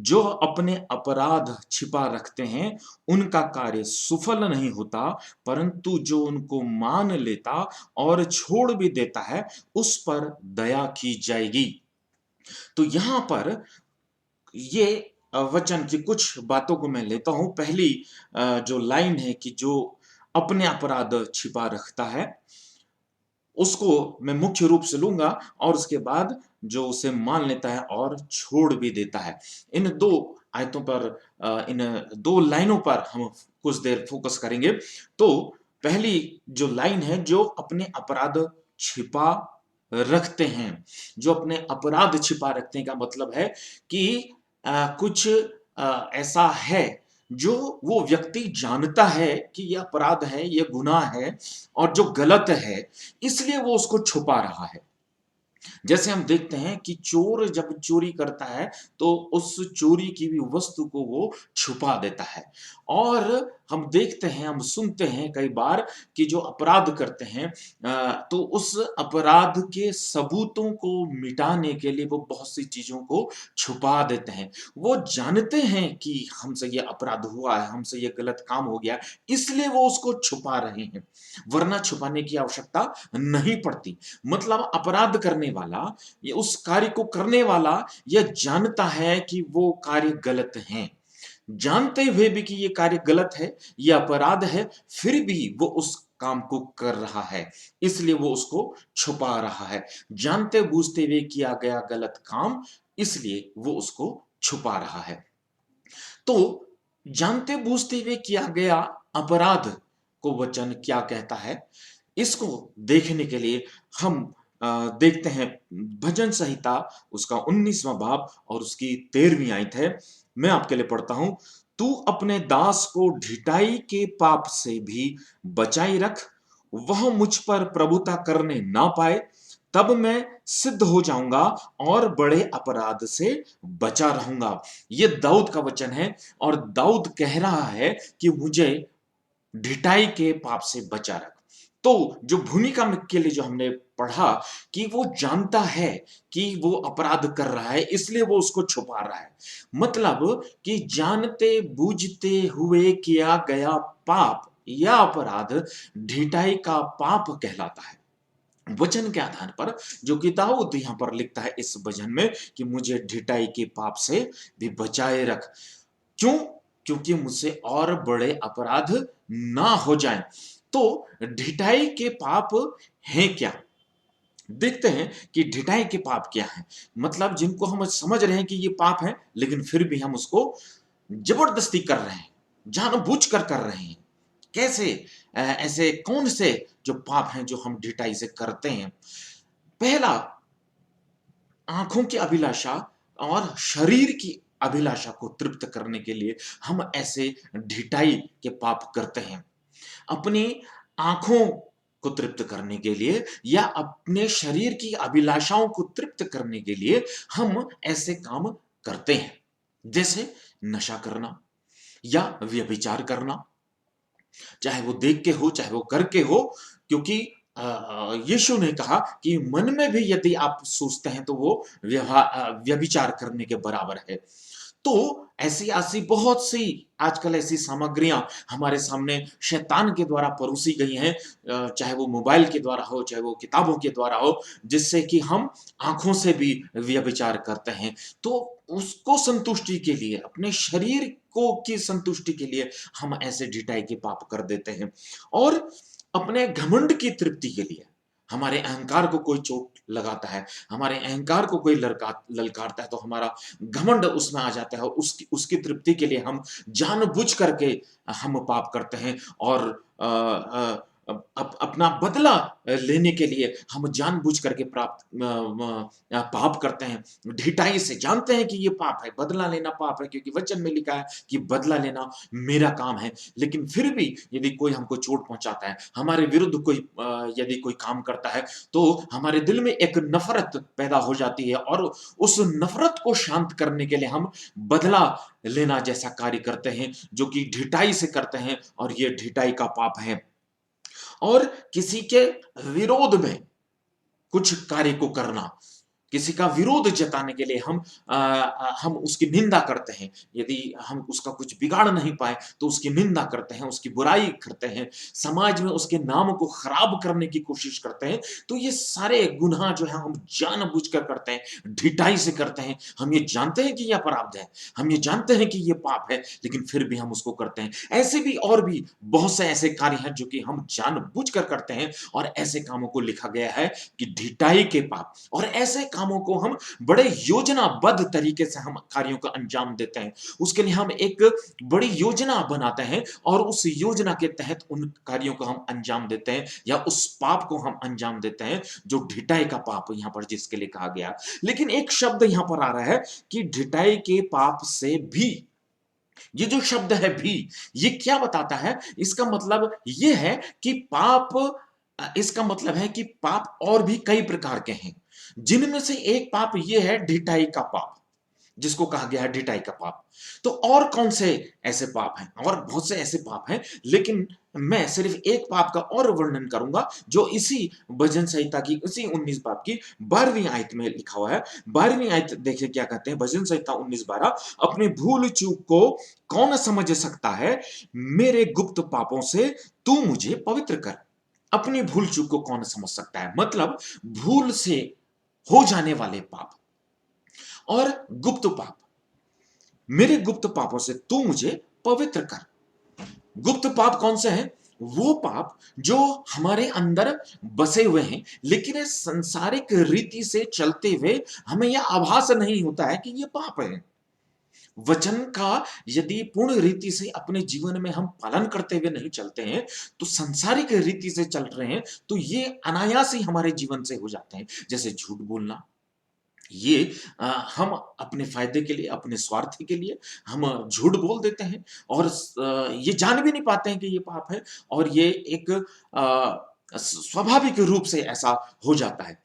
जो अपने अपराध छिपा रखते हैं उनका कार्य सफल नहीं होता, परंतु जो उनको मान लेता और छोड़ भी देता है उस पर दया की जाएगी। तो यहां पर ये वचन की कुछ बातों को मैं लेता हूं। पहली जो लाइन है कि जो अपने अपराध छिपा रखता है, उसको मैं मुख्य रूप से लूंगा, और उसके बाद जो उसे मान लेता है और छोड़ भी देता है। इन दो आयतों पर, इन दो लाइनों पर हम कुछ देर फोकस करेंगे। तो पहली जो लाइन है, जो अपने अपराध छिपा रखते हैं। जो अपने अपराध छिपा रखते हैं का मतलब है कि कुछ ऐसा है जो वो व्यक्ति जानता है कि यह अपराध है, यह गुनाह है और जो गलत है, इसलिए वो उसको छुपा रहा है। जैसे हम देखते हैं कि चोर जब चोरी करता है तो उस चोरी की भी वस्तु को वो छुपा देता है। और हम देखते हैं, हम सुनते हैं कई बार कि जो अपराध करते हैं तो उस अपराध के सबूतों को मिटाने के लिए वो बहुत सी चीजों को छुपा देते हैं। वो जानते हैं कि हमसे ये अपराध हुआ है, हमसे ये गलत काम हो गया, इसलिए वो उसको छुपा रहे हैं, वरना छुपाने की आवश्यकता नहीं पड़ती। मतलब अपराध करने वाला, ये उस कार्य को करने वाला यह जानता है कि वो कार्य गलत है। जानते हुए भी कि ये कार्य गलत है, ये अपराध है, फिर भी वो उस काम को कर रहा है, इसलिए वो उसको छुपा रहा है। जानते बूझते हुए किया गया गलत काम, इसलिए वो उसको छुपा रहा है। तो जानते बूझते हुए किया गया अपराध को वचन क्या कहता है, इसको देखने के लिए हम देखते हैं भजन संहिता उसका 19वां बाब और उसकी 13वीं आयत है। मैं आपके लिए पढ़ता हूं। तू अपने दास को ढिठाई के पाप से भी बचाई रख, वह मुझ पर प्रभुता करने ना पाए, तब मैं सिद्ध हो जाऊंगा और बड़े अपराध से बचा रहूंगा। यह दाऊद का वचन है और दाऊद कह रहा है कि मुझे ढिठाई के पाप से बचा रख। तो जो भूमिका के लिए जो हमने पढ़ा कि वो जानता है कि वो अपराध कर रहा है, इसलिए वो उसको छुपा रहा है। मतलब कि जानते बूझते हुए किया गया पाप या अपराध ढिठाई का पाप कहलाता है। वचन के आधार पर जो कि दाऊद यहां पर लिखता है इस भजन में कि मुझे ढिठाई के पाप से भी बचाए रख। क्यों? क्योंकि मुझसे और बड़े अपराध ना हो जाएं। तो ढिठाई के पाप हैं क्या? देखते हैं कि ढिठाई के पाप क्या है। मतलब जिनको हम समझ रहे हैं कि ये पाप है, लेकिन फिर भी हम उसको जबरदस्ती कर रहे हैं, जानबूझकर कर रहे हैं। कैसे? ऐसे कौन से जो पाप हैं जो हम ढिठाई से करते हैं? पहला, आंखों की अभिलाषा और शरीर की अभिलाषा को तृप्त करने के लिए हम ऐसे ढिठाई के पाप करते हैं। अपनी आंखों को तृप्त करने के लिए या अपने शरीर की अभिलाषाओं को तृप्त करने के लिए हम ऐसे काम करते हैं, जैसे नशा करना या व्यभिचार करना, चाहे वो देख के हो चाहे वो करके हो, क्योंकि यीशु ने कहा कि मन में भी यदि आप सोचते हैं तो वो व्यभिचार करने के बराबर है। तो ऐसी ऐसी बहुत सी आजकल ऐसी सामग्रियां हमारे सामने शैतान के द्वारा परोसी गई हैं, चाहे वो मोबाइल के द्वारा हो चाहे वो किताबों के द्वारा हो, जिससे कि हम आंखों से भी व्यभिचार करते हैं। तो उसको संतुष्टि के लिए, अपने शरीर को की संतुष्टि के लिए हम ऐसे ढिठाई के पाप कर देते हैं। और अपने घमंड की तृप्ति के लिए, हमारे अहंकार को कोई चोट लगाता है, हमारे अहंकार को कोई ललकारता है, तो हमारा घमंड उसमें आ जाता है, उसकी उसकी तृप्ति के लिए हम जानबूझ करके हम पाप करते हैं। और अपना बदला लेने के लिए हम जानबूझ करके पाप करते हैं ढिठाई से। जानते हैं कि ये पाप है, बदला लेना पाप है, क्योंकि वचन में लिखा है कि बदला लेना मेरा काम है। लेकिन फिर भी यदि कोई हमको चोट पहुंचाता है, हमारे विरुद्ध कोई यदि कोई काम करता है, तो हमारे दिल में एक नफरत पैदा हो जाती है, और उस नफरत को शांत करने के लिए हम बदला लेना जैसा कार्य करते हैं, जो कि ढिठाई से करते हैं, और ये ढिठाई का पाप है। और किसी के विरोध में कुछ कार्य को करना, किसी का विरोध जताने के लिए हम उसकी निंदा करते हैं। यदि हम उसका कुछ बिगाड़ नहीं पाए तो उसकी निंदा करते हैं, उसकी बुराई करते हैं, समाज में उसके नाम को खराब करने की कोशिश करते हैं। तो ये सारे गुनाह जो है हम जानबूझकर करते हैं, ढिठाई से करते हैं। हम ये जानते हैं कि यह अपराध है, हम ये जानते हैं कि ये पाप है, लेकिन फिर भी हम उसको करते हैं। ऐसे भी और भी बहुत से ऐसे कार्य हैं जो कि हम जानबूझकर करते हैं, और ऐसे कामों को लिखा गया है कि ढिठाई के पाप। और ऐसे कामों को हम बड़े योजनाबद्ध तरीके से हम कार्यों को अंजाम देते हैं। उसके लिए हम एक बड़ी योजना बनाते हैं, और उस योजना के तहत उन कार्यों को हम अंजाम देते हैं, या उस पाप को हम अंजाम देते हैं जो ढिठाई का पाप यहां पर जिसके लिए कहा गया। लेकिन एक शब्द यहां पर आ रहा है कि ढिठाई के पाप से भी। ये जो शब्द है भी, ये क्या बताता है? इसका मतलब ये है कि इसका मतलब है कि पाप और भी कई प्रकार के हैं, जिनमें से एक पाप ये है ढिठाई का पाप, जिसको कहा गया है ढिठाई का पाप। तो और कौन से ऐसे पाप हैं? और बहुत से ऐसे पाप हैं, लेकिन मैं सिर्फ एक पाप का और वर्णन करूंगा, जो इसी भजन संहिता की इसी 19 बाब की 12वीं आयत में लिखा हुआ है। 12वीं आयत देखिए क्या कहते हैं, भजन संहिता 19:12, अपने भूल चूक को कौन समझ सकता है, मेरे गुप्त पापों से तू मुझे पवित्र कर। अपनी भूल चूक को कौन समझ सकता है? मतलब भूल से हो जाने वाले पाप और गुप्त पाप। मेरे गुप्त पापों से तू मुझे पवित्र कर। गुप्त पाप कौन से हैं? वो पाप जो हमारे अंदर बसे हुए हैं, लेकिन इस सांसारिक रीति से चलते हुए हमें यह आभास नहीं होता है कि ये पाप है। वचन का यदि पूर्ण रीति से अपने जीवन में हम पालन करते हुए नहीं चलते हैं, तो सांसारिक रीति से चल रहे हैं, तो ये अनायास ही हमारे जीवन से हो जाते हैं। जैसे झूठ बोलना, ये हम अपने फायदे के लिए, अपने स्वार्थ के लिए हम झूठ बोल देते हैं, और ये जान भी नहीं पाते हैं कि ये पाप है, और ये एक स्वाभाविक रूप से ऐसा हो जाता है,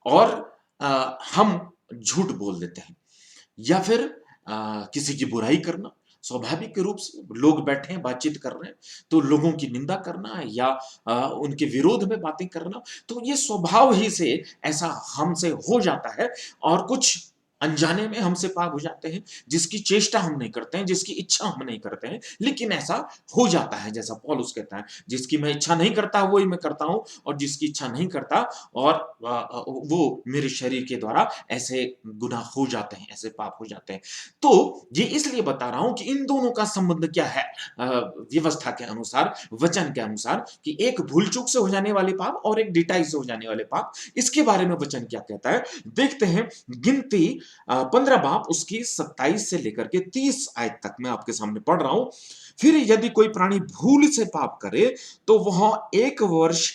और हम झूठ बोल देते हैं। या फिर किसी की बुराई करना, स्वाभाविक रूप से लोग बैठे हैं, बातचीत कर रहे हैं, तो लोगों की निंदा करना या उनके विरोध में बातें करना, तो ये स्वभाव ही से ऐसा हमसे हो जाता है। और कुछ अनजाने में हमसे पाप हो जाते हैं, जिसकी चेष्टा हम नहीं करते हैं, जिसकी इच्छा हम नहीं करते हैं, लेकिन ऐसा हो जाता है। जैसा पौलुस कहता है, जिसकी मैं इच्छा नहीं करता वही मैं करता हूं, और जिसकी इच्छा नहीं करता और वो मेरे शरीर के द्वारा ऐसे गुनाह हो जाते हैं, ऐसे पाप हो जाते हैं। तो ये इसलिए बता रहा हूं कि इन दोनों का संबंध क्या है व्यवस्था के अनुसार, वचन के अनुसार, कि एक भूल चूक से हो जाने वाले पाप और एक ढिठाई से हो जाने वाले पाप। इसके बारे में वचन क्या कहता है देखते हैं। गिनती 15 बाब उसकी 27 से लेकर के 30 आयत तक मैं आपके सामने पढ़ रहा हूं। फिर यदि कोई प्राणी भूल से पाप करे तो वह 1 वर्ष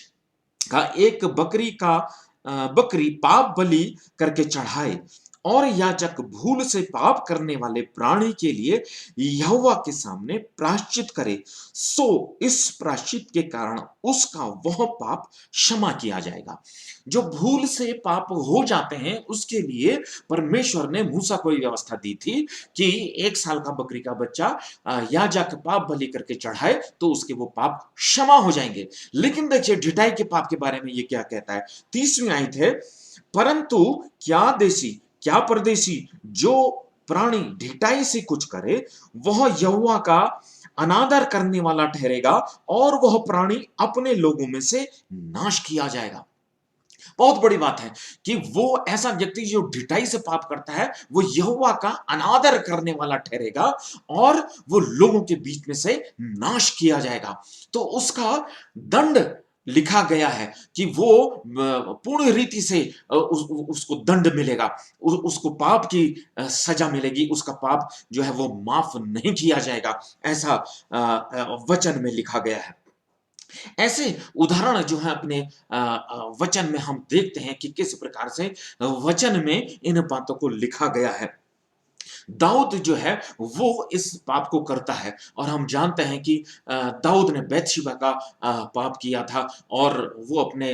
का एक बकरी पाप बलि करके चढ़ाए, और याजक भूल से पाप करने वाले प्राणी के लिए यहोवा के सामने प्रायश्चित करे, सो इस प्रायश्चित के कारण उसका वह पाप क्षमा किया जाएगा। जो भूल से पाप हो जाते हैं उसके लिए परमेश्वर ने मूसा को व्यवस्था दी थी कि 1 साल का बकरी का बच्चा याजक पाप बलि करके चढ़ाए तो उसके वो पाप क्षमा हो जाएंगे। लेकिन देखिए ढिठाई के पाप के बारे में ये क्या कहता है। 30वीं आयत है, परंतु क्या परदेशी जो प्राणी ढिठाई से कुछ करे वह यहोवा का अनादर करने वाला ठहरेगा, और वह प्राणी अपने लोगों में से नाश किया जाएगा। बहुत बड़ी बात है कि वो ऐसा व्यक्ति जो ढिठाई से पाप करता है वो यहोवा का अनादर करने वाला ठहरेगा, और वो लोगों के बीच में से नाश किया जाएगा। तो उसका दंड लिखा गया है कि वो पूर्ण रीति से उसको दंड मिलेगा, उसको पाप की सजा मिलेगी, उसका पाप जो है वो माफ नहीं किया जाएगा, ऐसा वचन में लिखा गया है। ऐसे उदाहरण जो है अपने वचन में हम देखते हैं कि किस प्रकार से वचन में इन बातों को लिखा गया है। दाऊद जो है वो इस पाप को करता है, और हम जानते हैं कि दाऊद ने बैतशेबा का पाप किया था, और वो अपने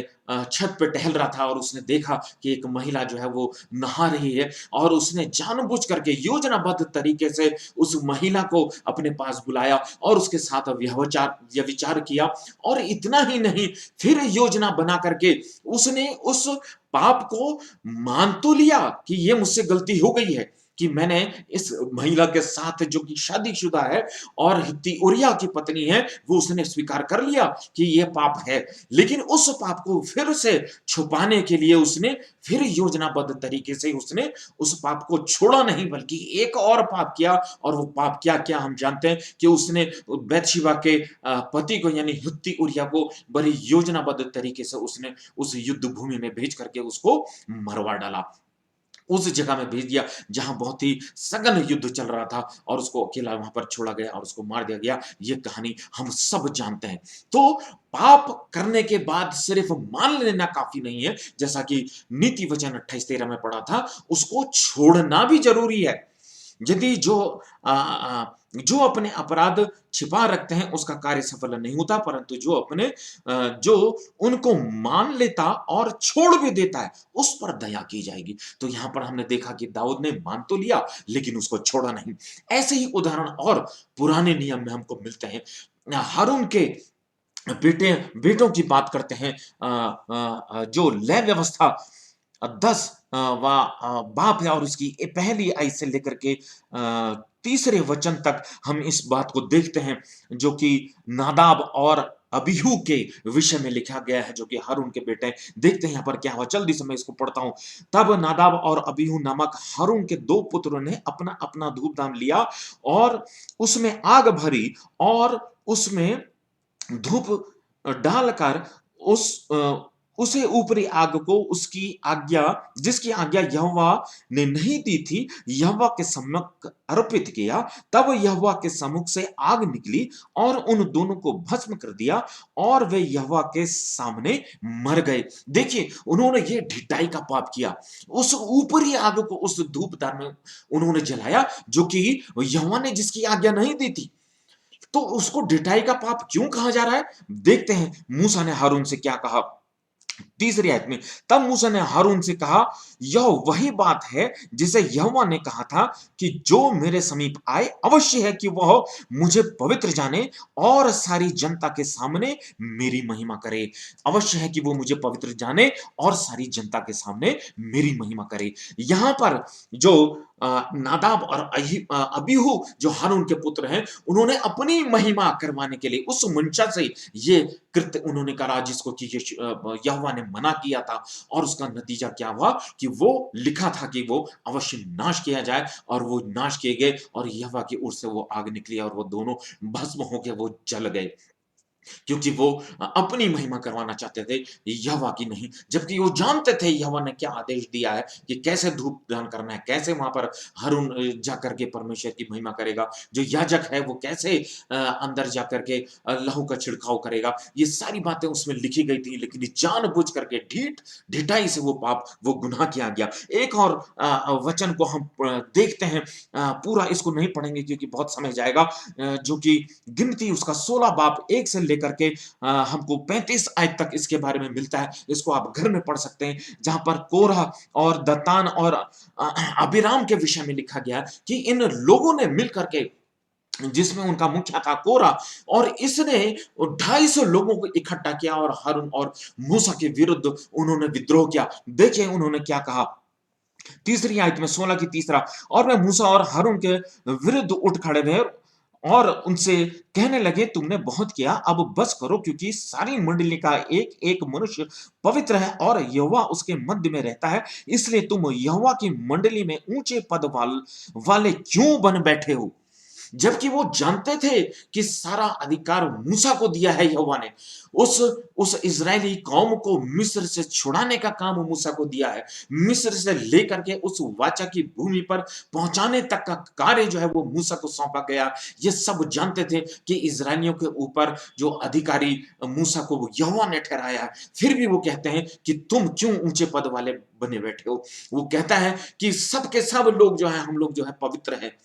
छत पे टहल रहा था और उसने देखा कि एक महिला जो है वो नहा रही है, और उसने जानबूझ करके योजनाबद्ध तरीके से उस महिला को अपने पास बुलाया और उसके साथ व्यभिचार किया। और इतना ही नहीं, फिर योजना बना करके उसने उस पाप को मान तो लिया कि ये मुझसे गलती हो गई है कि मैंने इस महिला के साथ जो कि शादीशुदा है और हित्ती उरिया की पत्नी है, वो उसने स्वीकार कर लिया कि यह पाप है। लेकिन उस पाप को फिर से छुपाने के लिए उसने फिर योजनाबद्ध तरीके से उसने उस पाप को छोड़ा नहीं, बल्कि एक और पाप किया। और वो पाप क्या क्या हम जानते हैं कि उसने बैतशेबा के पति को यानी हित्ती उरिया को बड़ी योजनाबद्ध तरीके से उसने उस युद्ध भूमि में भेज करके उसको मरवा डाला, उस जगह में भेज दिया जहां बहुत ही सघन युद्ध चल रहा था, और उसको अकेला वहां पर छोड़ा गया और उसको मार दिया गया। ये कहानी हम सब जानते हैं। तो पाप करने के बाद सिर्फ मान लेना काफी नहीं है, जैसा कि नीति वचन 28-13 में पढ़ा था, उसको छोड़ना भी जरूरी है। यदि जो अपने अपराध छिपा रखते हैं उसका कार्य सफल नहीं होता, परंतु जो उनको मान लेता और छोड़ भी देता है उस पर दया की जाएगी। तो यहां पर हमने देखा कि दाऊद ने मान तो लिया लेकिन उसको छोड़ा नहीं। ऐसे ही उदाहरण और पुराने नियम में हमको मिलते हैं। हारून के बेटों की बात करते हैं, जो लय व्यवस्था 10 बाप है और उसकी पहली आयत से लेकर के तीसरे वचन तक हम इस बात को देखते हैं, जो कि नादाब और अबीहू के विषय में लिखा गया है, जो कि हारून के बेटे हैं। देखते हैं यहां पर क्या हुआ, जल्दी से मैं इसको पढ़ता हूं। तब नादाब और अबीहू नामक हारून के 2 पुत्रों ने अपना अपना धूपदान लिया और उसमें आग भरी और उसमें धूप डालकर उसे ऊपरी आग को जिसकी आज्ञा यहोवा ने नहीं दी थी, यहोवा के सम्मुख अर्पित किया। तब यहोवा के सम्मुख से आग निकली और उन दोनों को भस्म कर दिया, और वे यहोवा के सामने मर गए। देखिए, उन्होंने ये ढिठाई का पाप किया। उस ऊपरी आग को उस धूपदान में उन्होंने जलाया, जो कि यहोवा ने जिसकी आज्ञा नहीं दी थी। तो उसको ढिठाई का पाप क्यों कहा जा रहा है? देखते हैं मूसा ने हारून से क्या कहा। तीसरी आयत में, तब मूसा ने हारून से कहा, यह वही बात है जिसे यहोवा ने कहा था कि जो मेरे समीप आए अवश्य है कि वह मुझे पवित्र जाने और सारी जनता के सामने मेरी महिमा करे। अवश्य है कि वो मुझे पवित्र जाने और सारी जनता के सामने मेरी महिमा करे। यहां पर जो नादाब और अबीहू जो हारून के पुत्र हैं, उन्होंने अपनी महिमा करवाने के लिए उस मंशा से ये कृत्य उन्होंने करा जिसको कि यहोवा ने मना किया था। और उसका नतीजा क्या हुआ कि वो लिखा था कि वो अवश्य नाश किया जाए, और वो नाश किए गए और यहोवा की ओर से वो आग निकली और वो दोनों भस्म होकर वो जल गए, क्योंकि वो अपनी महिमा करवाना चाहते थे, यहोवा की नहीं। जबकि वो जानते थे यहोवा ने क्या आदेश दिया है कि कैसे धूप दान करना है, कैसे वहां पर हारून जाकर के परमेश्वर की महिमा करेगा, जो याजक है वो कैसे अंदर जाकर के लहू का छिड़काव करेगा। ये सारी बातें उसमें लिखी गई थी, लेकिन जानबूझ करके ढिठाई से वो पाप, वो गुनाह किया गया। एक और वचन को हम देखते हैं, पूरा इसको नहीं पढ़ेंगे क्योंकि बहुत समय जाएगा, जो कि गिनती उसका 16 बाब 1 से लेकर के हमको 35 आयत तक इसके बारे में मिलता है। इसको आप घर में पढ़ सकते हैं, जहां पर कोरह और दतान और अबीराम के विषय में लिखा गया कि इन लोगों ने मिलकर के, जिसमें उनका मुखिया था कोरा, और इसने 250 लोगों को इकट्ठा किया और हारून और मूसा के विरुद्ध उन्होंने विद्रोह किया। देखिए उन्होंने क्या कहा, तीसरी आयत में 16 की तीसरा, और वे मूसा और हारून के विरुद्ध उठ खड़े रहे और उनसे कहने लगे, तुमने बहुत किया, अब बस करो, क्योंकि सारी मंडली का एक एक मनुष्य पवित्र है और यहोवा उसके मध्य में रहता है, इसलिए तुम यहोवा की मंडली में ऊंचे पद वाले क्यों बन बैठे हो। जबकि वो जानते थे कि सारा अधिकार मूसा को दिया है यहोवा ने, उस इजरायली कौम को मिस्र से छुड़ाने का काम मूसा को दिया है, मिस्र से लेकर के उस वाचा की भूमि पर पहुंचाने तक का कार्य जो है वो मूसा को सौंपा गया। ये सब जानते थे कि इजरायलियों के ऊपर जो अधिकारी मूसा को वो यहोवा ने ठहराया है, फिर भी वो कहते हैं कि तुम क्यों ऊंचे पद वाले बने बैठे हो। वो कहता है कि सब के सब लोग जो है, हम लोग जो है पवित्र है,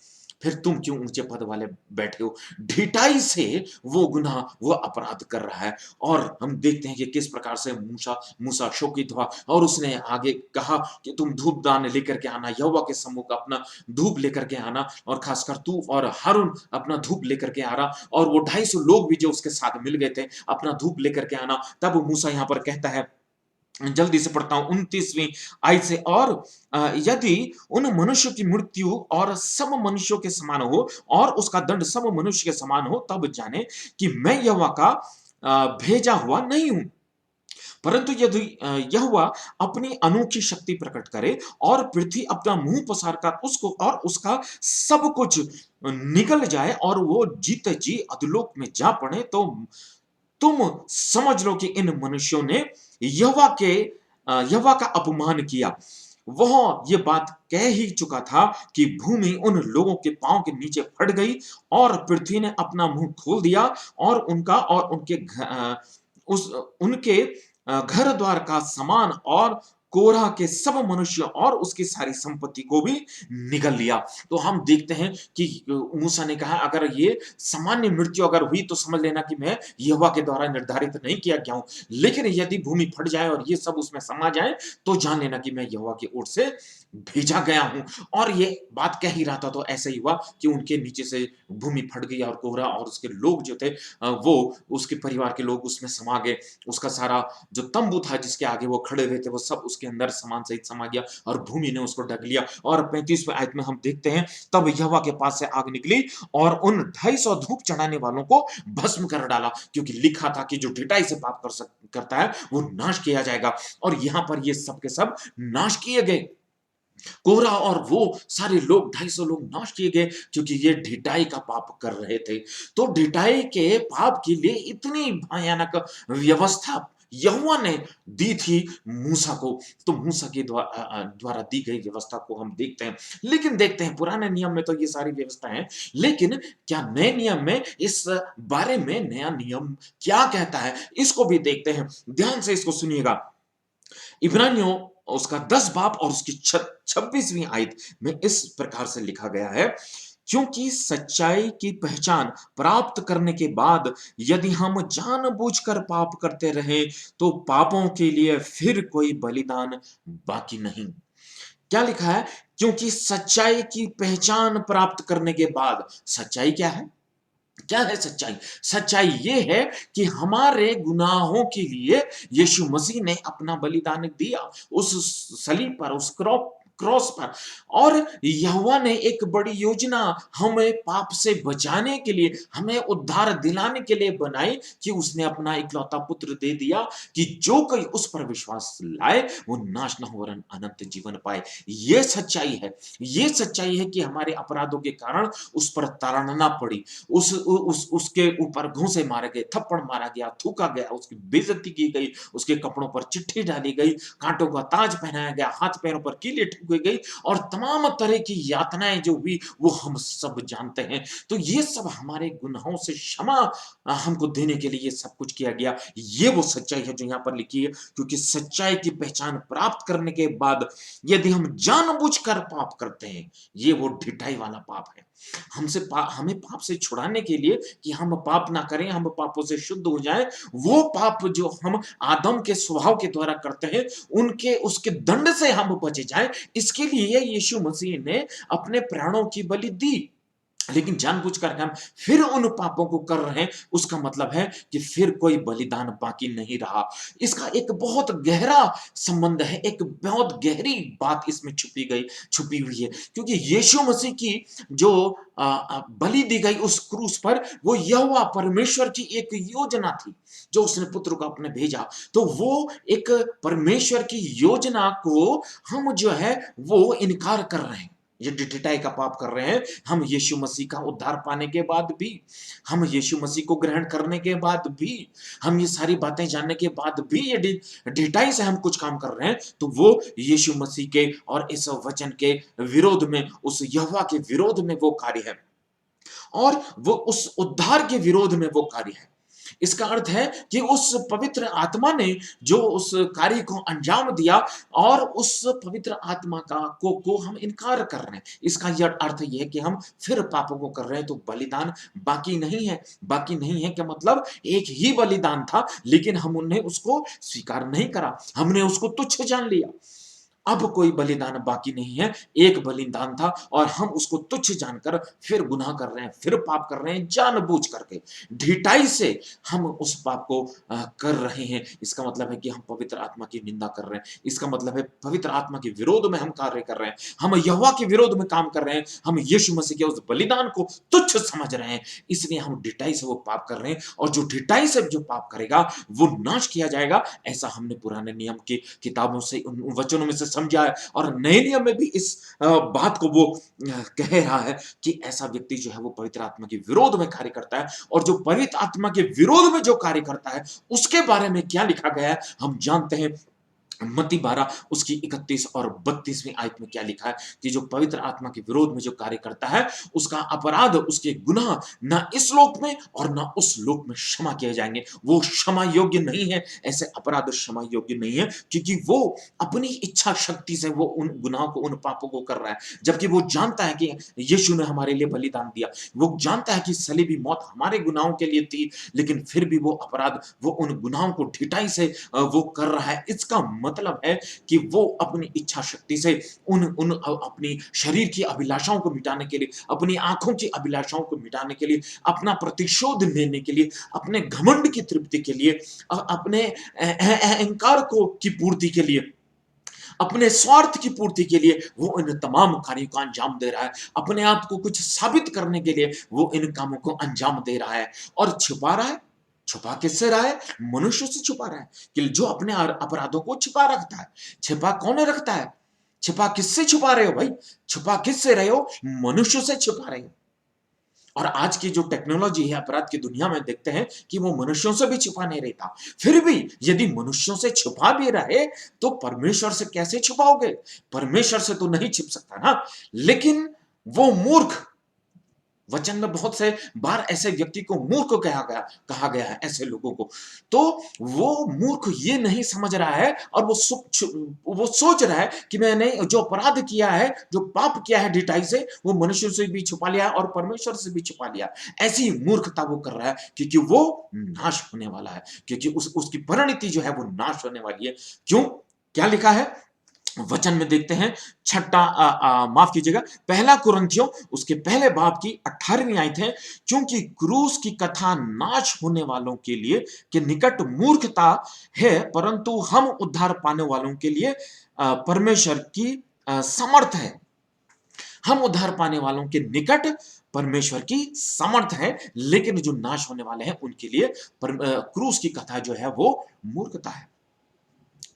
फिर तुम क्यों ऊंचे पद वाले बैठे हो। ढिठाई से वो गुनाह, वो अपराध कर रहा है। और हम देखते हैं कि किस प्रकार से मूसा शोकित हुआ और उसने आगे कहा कि तुम धूप दान लेकर के आना, यहोवा के सम्मुख अपना धूप लेकर के आना, और खासकर तू और हारून अपना धूप लेकर के आ रहा, और वो 250 लोग भी जो उसके साथ मिल गए थे अपना धूप लेकर के आना। तब मूसा यहां पर कहता है, जल्दी से पढ़ता हूं 29वीं आयत से, और यदि उन मनुष्यों की मृत्यु और सब मनुष्यों के समान हो और उसका दंड सब मनुष्य के समान हो, तब जाने कि मैं यहोवा का भेजा हुआ नहीं हूं। परंतु यदि यहोवा अपनी अनोखी शक्ति प्रकट करे और पृथ्वी अपना मुंह पसार कर उसको और उसका सब कुछ निगल जाए और वो जीते जी अधोलोक में जा पड़े, तो तुम समझ लो कि इन मनुष्यों ने यहोवा का अपमान किया। वह ये बात कह ही चुका था कि भूमि उन लोगों के पांव के नीचे फट गई और पृथ्वी ने अपना मुंह खोल दिया और उनका और उनके घर द्वार का सामान और कोरह के सब मनुष्य और उसकी सारी संपत्ति को भी निगल लिया। तो हम देखते हैं कि मूसा ने कहा, अगर ये सामान्य मृत्यु अगर हुई तो समझ लेना कि मैं यहोवा के द्वारा निर्धारित नहीं किया गया हूं, लेकिन यदि भूमि फट जाए और ये सब उसमें समा जाए तो जान लेना कि मैं यहोवा की ओर से भेजा गया हूं। और ये बात कह ही रहा था तो ऐसा ही हुआ कि उनके नीचे से भूमि फट गई और कोरह और उसके लोग जो थे, वो उसके परिवार के लोग उसमें समा गए। उसका सारा जो तंबू था जिसके आगे वो खड़े हुए थे, वो सब उसके अंदर सामान सहित समा गया और भूमि ने उसको ढक लिया। और 35वें आयत में हम देखते हैं, तब यहोवा के पास से आग निकली और उन 250 धूप चढ़ाने वालों को भस्म कर डाला, क्योंकि लिखा था कि जो ढिठाई से पाप करता है वो नाश किया जाएगा। और यहां पर ये सब के सब नाश किए गए। कोरह और वो सारे लोग 250 लोग नाश किए गए, क्योंकि ये ढिठाई का पाप कर रहे थे। तो ढिठाई के पाप के लिए इतनी भयानक व्यवस्था यहोवा ने दी थी मूसा को। तो मूसा के द्वारा दी गई व्यवस्था को हम देखते हैं। लेकिन देखते हैं पुराने नियम में तो ये सारी व्यवस्था है, लेकिन क्या नए नियम में इस बारे में नया नियम क्या कहता है, इसको भी देखते हैं। ध्यान से इसको सुनिएगा। इब्रानियों उसका 10 बाब और उसकी 26वीं आयत में इस प्रकार से लिखा गया है क्योंकि सच्चाई की पहचान प्राप्त करने के बाद यदि हम जानबूझकर पाप करते रहे तो पापों के लिए फिर कोई बलिदान बाकी नहीं। क्या लिखा है? क्योंकि सच्चाई की पहचान प्राप्त करने के बाद, सच्चाई क्या है? क्या है सच्चाई? सच्चाई ये है कि हमारे गुनाहों के लिए यीशु मसीह ने अपना बलिदान दिया उस सलीब पर, उस क्रॉस पर। और यहोवा ने एक बड़ी योजना हमें पाप से बचाने के लिए, हमें उद्धार दिलाने के लिए बनाई कि उसने अपना इकलौता पुत्र दे दिया कि जो कोई उस पर विश्वास लाए वो नाश न हो वरन अनंत जीवन पाए। ये सच्चाई है। ये सच्चाई है कि हमारे अपराधों के कारण उस पर ताड़ना पड़ी, उसके ऊपर घूंसे मारे गए, थप्पड़ मारा गया, थूका गया, उसकी बेइज्जती की गई, उसके कपड़ों पर चिट्ठी डाली गई, कांटों का ताज पहनाया गया, हाथ पैरों पर कीले ठोकी गई और तमाम तरह की यातनाएं जो हुई वो हम सब जानते हैं। तो ये सब हमारे गुनाहों से क्षमा हमको देने के लिए ये सब कुछ किया गया। ये वो सच्चाई है जो यहाँ पर लिखी है। क्योंकि सच्चाई की पहचान प्राप्त करने के बाद यदि हम जानबूझकर पाप करते हैं, ये वो ढिठाई वाला पाप है। हमें पाप से छुड़ाने के लिए कि हम पाप ना करें, हम पापों से शुद्ध हो जाएं, वो पाप जो हम आदम के स्वभाव के द्वारा करते हैं उनके उसके दंड से हम बचे जाएं, इसके लिए यीशु मसीह ने अपने प्राणों की बलि दी। लेकिन जानबूझकर हम फिर उन पापों को कर रहे हैं, उसका मतलब है कि फिर कोई बलिदान बाकी नहीं रहा। इसका एक बहुत गहरा संबंध है, एक बहुत गहरी बात इसमें छुपी हुई है। क्योंकि यीशु मसीह की जो बलि दी गई उस क्रूस पर, वो यहोवा परमेश्वर की एक योजना थी जो उसने पुत्र को अपने भेजा। तो वो एक परमेश्वर की योजना को हम जो है वो इनकार कर रहे हैं, ये ढिठाई का पाप कर रहे हैं। हम यीशु मसीह का उद्धार पाने के बाद भी, हम यीशु मसीह को ग्रहण करने के बाद भी, हम ये सारी बातें जानने के बाद भी ये ढिठाई से हम कुछ काम कर रहे हैं, तो वो यीशु मसीह के और इस वचन के विरोध में, उस यहोवा के विरोध में वो कार्य है और वो उस उद्धार के विरोध में वो कार्य है। इसका अर्थ है कि उस पवित्र आत्मा ने जो उस कार्य को अंजाम दिया और उस पवित्र आत्मा को हम इनकार कर रहे हैं। इसका यह अर्थ यह है कि हम फिर पापों को कर रहे हैं, तो बलिदान बाकी नहीं है। बाकी नहीं है क्या मतलब? एक ही बलिदान था लेकिन हमने उसको स्वीकार नहीं करा, हमने उसको तुच्छ जान लिया। अब कोई बलिदान बाकी नहीं है, एक बलिदान था और हम उसको तुच्छ जानकर फिर गुनाह कर रहे हैं, फिर पाप कर रहे हैं जानबूझ करके। ढिठाई से हम उस पाप को कर रहे हैं। इसका मतलब है कि हम पवित्र आत्मा की निंदा कर रहे हैं। इसका मतलब है पवित्र आत्मा के विरोध में हम कार्य कर रहे हैं, हम यहोवा के विरोध में काम कर रहे हैं, हम यीशु मसीह के उस बलिदान को तुच्छ समझ रहे हैं। इसलिए हम ढिठाई से वो पाप कर रहे हैं और जो ढिठाई से जो पाप करेगा वो नाश किया जाएगा। ऐसा हमने पुराने नियम की किताबों से, उन वचनों में से समझा है और नए नियम में भी इस बात को वो कह रहा है कि ऐसा व्यक्ति जो है वो पवित्र आत्मा के विरोध में कार्य करता है। और जो पवित्र आत्मा के विरोध में जो कार्य करता है उसके बारे में क्या लिखा गया है हम जानते हैं। मत्ती 12 उसकी 31 और 32वीं आयत में क्या लिखा है कि जो पवित्र आत्मा के विरोध में जो कार्य करता है उसका अपराध, उसके गुनाह ना इस लोक में और ना उस लोक में क्षमा किए जाएंगे। वो क्षमा योग्य नहीं है, ऐसे अपराध क्षमा योग्य नहीं है, क्योंकि वो अपनी इच्छा शक्ति से वो उन गुनाहों को, उन पापों को कर रहा है। जबकि वो जानता है कि यीशु ने हमारे लिए बलिदान दिया, वो जानता है कि सलीबी मौत हमारे गुनाहों के लिए थी, लेकिन फिर भी वो अपराध, वो उन गुनाहों को ढिठाई से वो कर रहा है। इसका मतलब है कि वो अपनी इच्छा शक्ति से उन अपनी शरीर की अभिलाषाओं को मिटाने के लिए, अपनी आंखों की अभिलाषाओं को मिटाने के लिए, अपना प्रतिशोध लेने के लिए, अपने घमंड की तृप्ति के लिए, अपने अहंकार को की पूर्ति के लिए, अपने स्वार्थ की पूर्ति के लिए वो इन तमाम कार्यों का अंजाम दे रहा है। अपने आप को कुछ साबित करने के लिए वो इन कामों को अंजाम दे रहा है और छुपा रहा है। छुपा किससे रहा है? मनुष्य से छुपा रहा है कि जो अपने अपराधों को छिपा रखता है। छिपा कौन रखता है? छिपा किससे छुपा रहे हो भाई? छुपा किससे रहे हो? मनुष्य से छुपा रहे हो। और आज की जो टेक्नोलॉजी है अपराध की दुनिया में देखते हैं कि वो मनुष्यों से भी छुपा नहीं रहता। फिर भी यदि मनुष्यों से छुपा भी रहे तो परमेश्वर से कैसे छुपाओगे? परमेश्वर से तो नहीं छिप सकता ना। लेकिन वो मूर्ख वचन में बहुत से बार ऐसे व्यक्ति को मूर्ख कहा गया है, ऐसे लोगों को। तो वो मूर्ख ये नहीं समझ रहा है और वो सोच रहा है कि मैंने जो अपराध किया है, जो पाप किया है ढिठाई से, वो मनुष्य से भी छुपा लिया और परमेश्वर से भी छुपा लिया। ऐसी मूर्खता वो कर रहा है क्योंकि वो नाश होने वाला है, क्योंकि उसकी परिणति जो है वो नाश होने वाली है। क्यों? क्या लिखा है वचन में? देखते हैं माफ कीजिएगा, पहला कुरिन्थियों उसके पहले बाब की 18वीं आयत है, क्योंकि क्रूस की कथा नाश होने वालों के लिए के निकट मूर्खता है, परंतु हम उद्धार पाने वालों के लिए परमेश्वर की समर्थ है। हम उद्धार पाने वालों के निकट परमेश्वर की समर्थ है, लेकिन जो नाश होने वाले हैं उनके लिए क्रूस की कथा जो है वो मूर्खता है।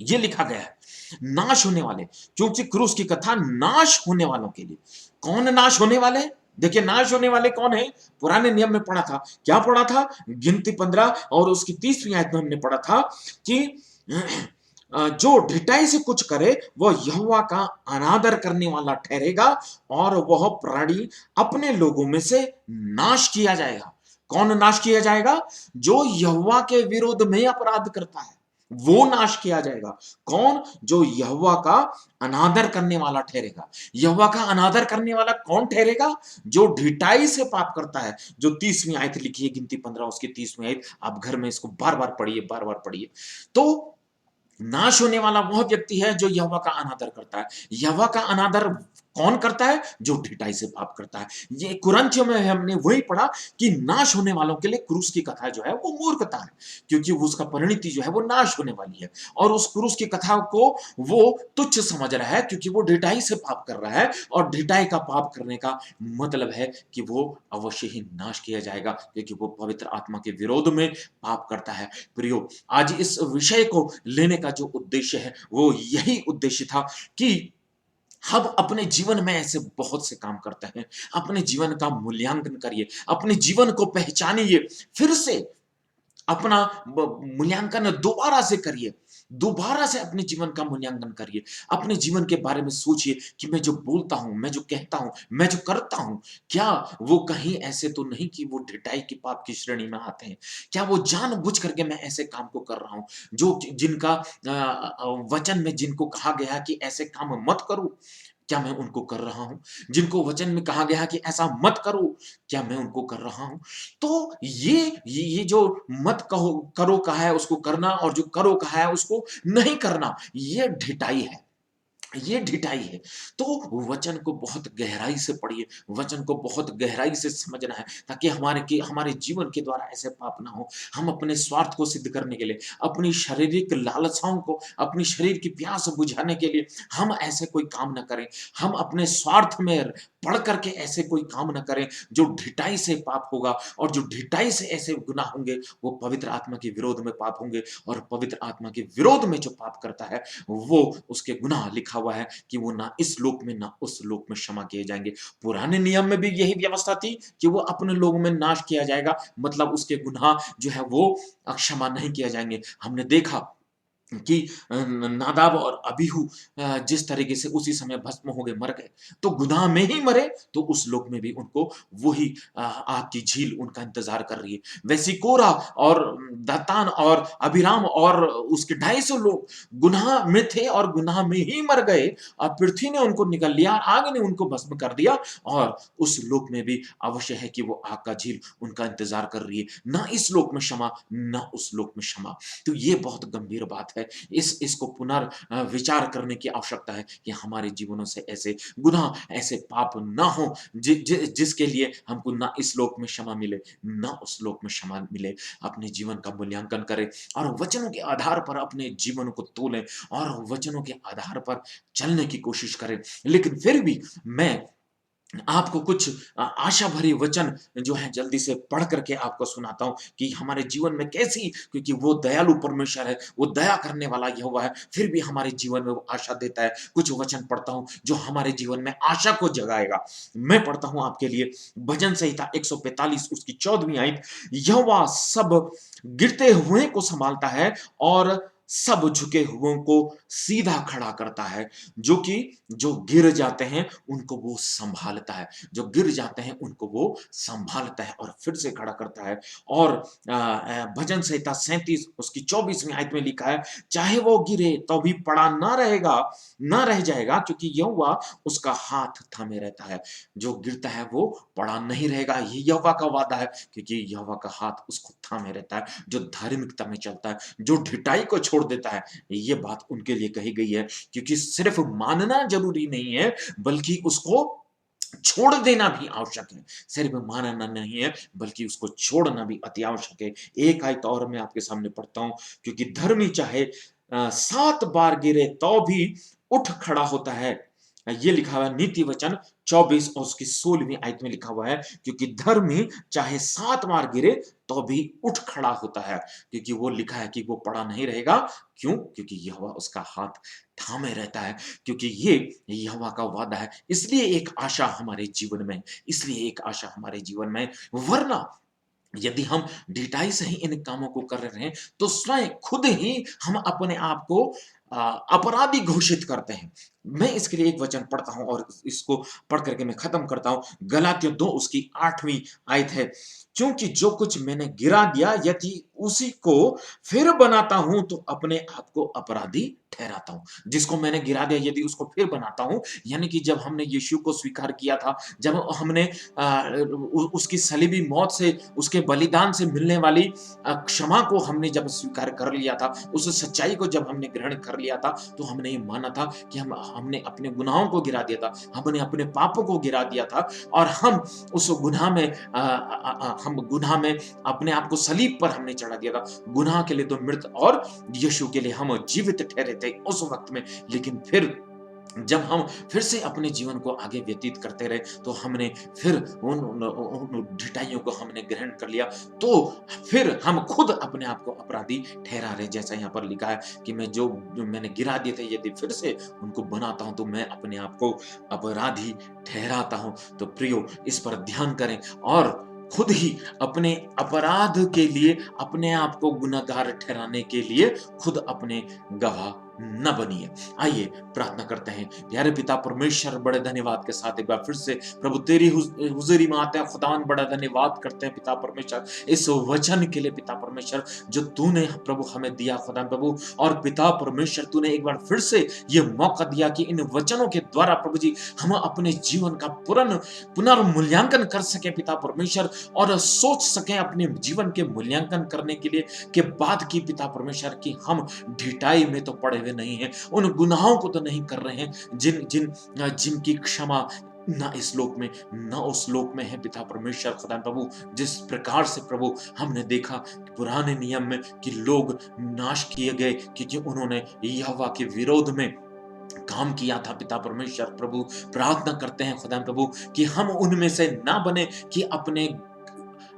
ये लिखा गया है, नाश होने वाले, क्योंकि क्रूस की कथा नाश होने वालों के लिए। कौन नाश होने वाले? देखिए, नाश होने वाले कौन है? पुराने नियम में पढ़ा था, क्या पढ़ा था? गिनती 15 और उसकी 30वीं आयत में हमने पढ़ा था कि जो ढिठाई से कुछ करे वह यहोवा का अनादर करने वाला ठहरेगा और वह प्राणी अपने लोगों में से नाश किया जाएगा। कौन नाश किया जाएगा? जो यहोवा के विरोध में अपराध करता है, वो नाश किया जाएगा। कौन? जो यहोवा का अनादर करने वाला ठहरेगा। यहोवा का अनादर करने वाला कौन ठहरेगा? जो ढिठाई से पाप करता है। जो 30वीं आयत लिखी है गिनती 15 उसकी 30वीं आयत, आप घर में इसको बार बार पढ़िए। तो नाश होने वाला वह व्यक्ति है जो यहोवा का अनादर करता है। यहोवा का अनादर कौन करता है? जो ढिठाई से पाप करता है। ये कुरिन्थियों में हमने वही पढ़ा कि नाश होने वालों के लिए क्रूस की कथा जो है वो मूर्खता है, क्योंकि उसका परिणति जो है वो नाश होने वाली है। और उस क्रूस की कथा को वो तुच्छ समझ रहा है, क्योंकि वो ढिठाई से पाप कर रहा है, और ढिठाई का पाप करने का मतलब है कि वो अवश्य ही नाश किया जाएगा, क्योंकि वो पवित्र आत्मा के विरोध में पाप करता है। प्रियो, आज इस विषय को लेने का जो उद्देश्य है वो यही उद्देश्य था कि हम अपने जीवन में ऐसे बहुत से काम करते हैं। अपने जीवन का मूल्यांकन करिए, अपने जीवन को पहचानिए, फिर से अपना मूल्यांकन दोबारा से करिए, दोबारा से अपने जीवन का मूल्यांकन करिए। अपने जीवन के बारे में सोचिए कि मैं जो बोलता हूं, मैं जो कहता हूं, मैं जो करता हूं, क्या वो कहीं ऐसे तो नहीं कि वो ढिठाई की पाप की श्रेणी में आते हैं? क्या वो जानबूझ करके मैं ऐसे काम को कर रहा हूं जो जिनका वचन में जिनको कहा गया कि ऐसे काम मत करो, क्या मैं उनको कर रहा हूं? जिनको वचन में कहा गया कि ऐसा मत करो, क्या मैं उनको कर रहा हूं? तो ये जो मत करो कहा है उसको करना, और जो करो कहा है उसको नहीं करना, ये ढिठाई है, ये ढिठाई है। तो वचन को बहुत गहराई से पढ़िए, वचन को बहुत गहराई से समझना है, ताकि हमारे जीवन के द्वारा ऐसे पाप ना हो। हम अपने स्वार्थ को सिद्ध करने के लिए, अपनी शारीरिक लालसाओं को, अपनी शरीर की प्यास बुझाने के लिए हम ऐसे कोई काम ना करें। हम अपने स्वार्थ में पढ़ करके ऐसे कोई काम ना करें जो ढिठाई से पाप होगा, और जो ढिठाई से ऐसे गुनाह होंगे वो पवित्र आत्मा के विरोध में पाप होंगे, और पवित्र आत्मा के विरोध में जो पाप करता है वो उसके गुनाह लिखा हुआ है कि वो ना इस लोक में ना उस लोक में क्षमा किए जाएंगे। पुराने नियम में भी यही व्यवस्था थी कि वो अपने लोगों में नाश किया जाएगा, मतलब उसके गुनाह जो है वो क्षमा नहीं किए जाएंगे। हमने देखा कि नादाब और अबीहू जिस तरीके से उसी समय भस्म हो गए, मर गए, तो गुनाह में ही मरे, तो उस लोक में भी उनको वही आग की झील उनका इंतजार कर रही है। वैसी कोरा और दातान और अभिराम और उसके 250 लोग गुनाह में थे और गुनाह में ही मर गए, और पृथ्वी ने उनको निगल लिया, आग ने उनको भस्म कर दिया, और उस लोक में भी अवश्य है कि वो आग का झील उनका इंतजार कर रही है। ना इस लोक में क्षमा, ना उस लोक में क्षमा। तो ये बहुत गंभीर बात है। इसको विचार करने की आवश्यकता है कि हमारे जीवनों से ऐसे गुनाह, ऐसे पाप ना हो जिसके लिए हमको ना इस लोक में क्षमा मिले, ना उस लोक में क्षमा मिले। अपने जीवन का मूल्यांकन करें और वचनों के आधार पर अपने जीवन को तोलें और वचनों के आधार पर चलने की कोशिश करें। लेकिन फिर भी मैं आपको कुछ आशा भरी वचन जो है जल्दी से पढ़ करके आपको सुनाता हूं कि हमारे जीवन में कैसी, क्योंकि वो दयालु परमेश्वर है, वो दया करने वाला यहोवा है, फिर भी हमारे जीवन में वो आशा देता है। कुछ वचन पढ़ता हूं जो हमारे जीवन में आशा को जगाएगा। मैं पढ़ता हूं आपके लिए भजन संहिता 145 उसकी 14वीं आयत। यहोवा सब गिरते हुए को संभालता है और सब झुके हुओं को सीधा खड़ा करता है, जो गिर जाते हैं उनको वो संभालता है, जो गिर जाते हैं उनको वो संभालता है और फिर से खड़ा करता है। और भजन संहिता 37 उसकी 24वीं आयत में लिखा है, चाहे वो गिरे तो भी पड़ा ना रह जाएगा, क्योंकि यहोवा उसका हाथ थामे रहता है। जो गिरता है वो पड़ा नहीं रहेगा, ये यहोवा का वादा है, क्योंकि यहोवा का हाथ उसको थामे रहता है। जो धार्मिकता में चलता है, जो ढिठाई को छोड़ देता है, ये बात उनके लिए कही गई है, क्योंकि सिर्फ मानना जरूरी नहीं है, बल्कि उसको छोड़ देना भी आवश्यक है। सिर्फ मानना नहीं है, बल्कि उसको छोड़ना भी अति आवश्यक है। एक आयत और मैं आपके सामने पढ़ता हूं, क्योंकि धर्मी चाहे 7 बार गिरे तो भी उठ खड़ा होता है। ये लिखा हुआ है नीति वचन 24 और उसकी 16वीं आयत में लिखा हुआ है, क्योंकि धर्मी चाहे 7 बार गिरे तो भी उठ खड़ा होता है, क्योंकि वो लिखा है कि वो पड़ा नहीं रहेगा। क्यों? क्योंकि यहोवा उसका हाथ थामे रहता है, क्योंकि ये यहोवा का वादा है। इसलिए एक आशा हमारे जीवन में, इसलिए एक आशा हमारे जीवन में, वरना यदि हम ढिठाई से ही इन कामों को कर रहे हैं तो स्वयं खुद ही हम अपने आप को अपराधी घोषित करते हैं। मैं इसके लिए एक वचन पढ़ता हूं और इसको पढ़ करके मैं खत्म करता हूं। गलातियों 2 उसकी 8वीं आयत है, क्योंकि जो कुछ मैंने गिरा दिया यदि उसी को फिर बनाता हूं तो अपने आप को अपराधी ठहराता हूं। जिसको मैंने गिरा दिया यदि उसको फिर बनाता हूं, यानी कि जब हमने यीशु को स्वीकार किया था, जब हमने उसकी सलीबी मौत से, उसके बलिदान से मिलने वाली क्षमा को हमने जब स्वीकार कर लिया था, उस सच्चाई को जब हमने ग्रहण कर लिया था, तो हमने ये माना था कि हमने अपने गुनाहों को गिरा दिया था, हमने अपने पापों को गिरा दिया था, और हम उस गुनाह में अपने आप को सलीब पर हमने चढ़ा दिया था। गुनाह के लिए तो मृत और यीशु के लिए हम जीवित ठहरे थे उस वक्त में। लेकिन फिर जब हम फिर से अपने जीवन को आगे व्यतीत करते रहे, तो हमने फिर उन ढिठाइयों को हमने ग्रहण कर लिया, तो फिर हम खुद अपने आप को अपराधी ठहरा रहे। जैसा यहाँ पर लिखा है कि मैं जो मैंने गिरा दिए थे यदि फिर से उनको बनाता हूं तो मैं अपने आप को अपराधी ठहराता हूं। तो प्रियो, इस पर ध्यान करें और खुद ही अपने अपराध के लिए, अपने आप को गुनहगार ठहराने के लिए खुद अपने गवाह न बनिए। आइए प्रार्थना करते हैं। प्यारे पिता परमेश्वर, बड़े धन्यवाद के साथ एक बार फिर से प्रभु तेरी हुजूरी में आते हैं। खुदावन बड़ा धन्यवाद करते हैं पिता परमेश्वर इस वचन के लिए, पिता परमेश्वर जो तूने प्रभु हमें दिया खुदा प्रभु। और पिता परमेश्वर तूने एक बार फिर से ये मौका दिया कि इन वचनों के द्वारा प्रभु जी हम अपने जीवन का पुनर्मूल्यांकन कर सके पिता परमेश्वर, और सोच सकें अपने जीवन के मूल्यांकन करने के लिए के बाद की पिता परमेश्वर की हम ढिठाई में तो पड़े हुए नहीं हैं, उन गुनाहों को तो नहीं कर रहे हैं जिनकी क्षमा ना इस लोक में ना उस लोक में है पिता परमेश्वर खुदा प्रभु। जिस प्रकार से प्रभु हमने देखा पुराने नियम में कि लोग नाश किए गए क्योंकि उन्होंने यहोवा के विरोध में काम किया था पिता परमेश्वर प्रभु। प्रार्थना करते हैं खुदा प्रभु कि हम उनमें से ना बने, कि अपने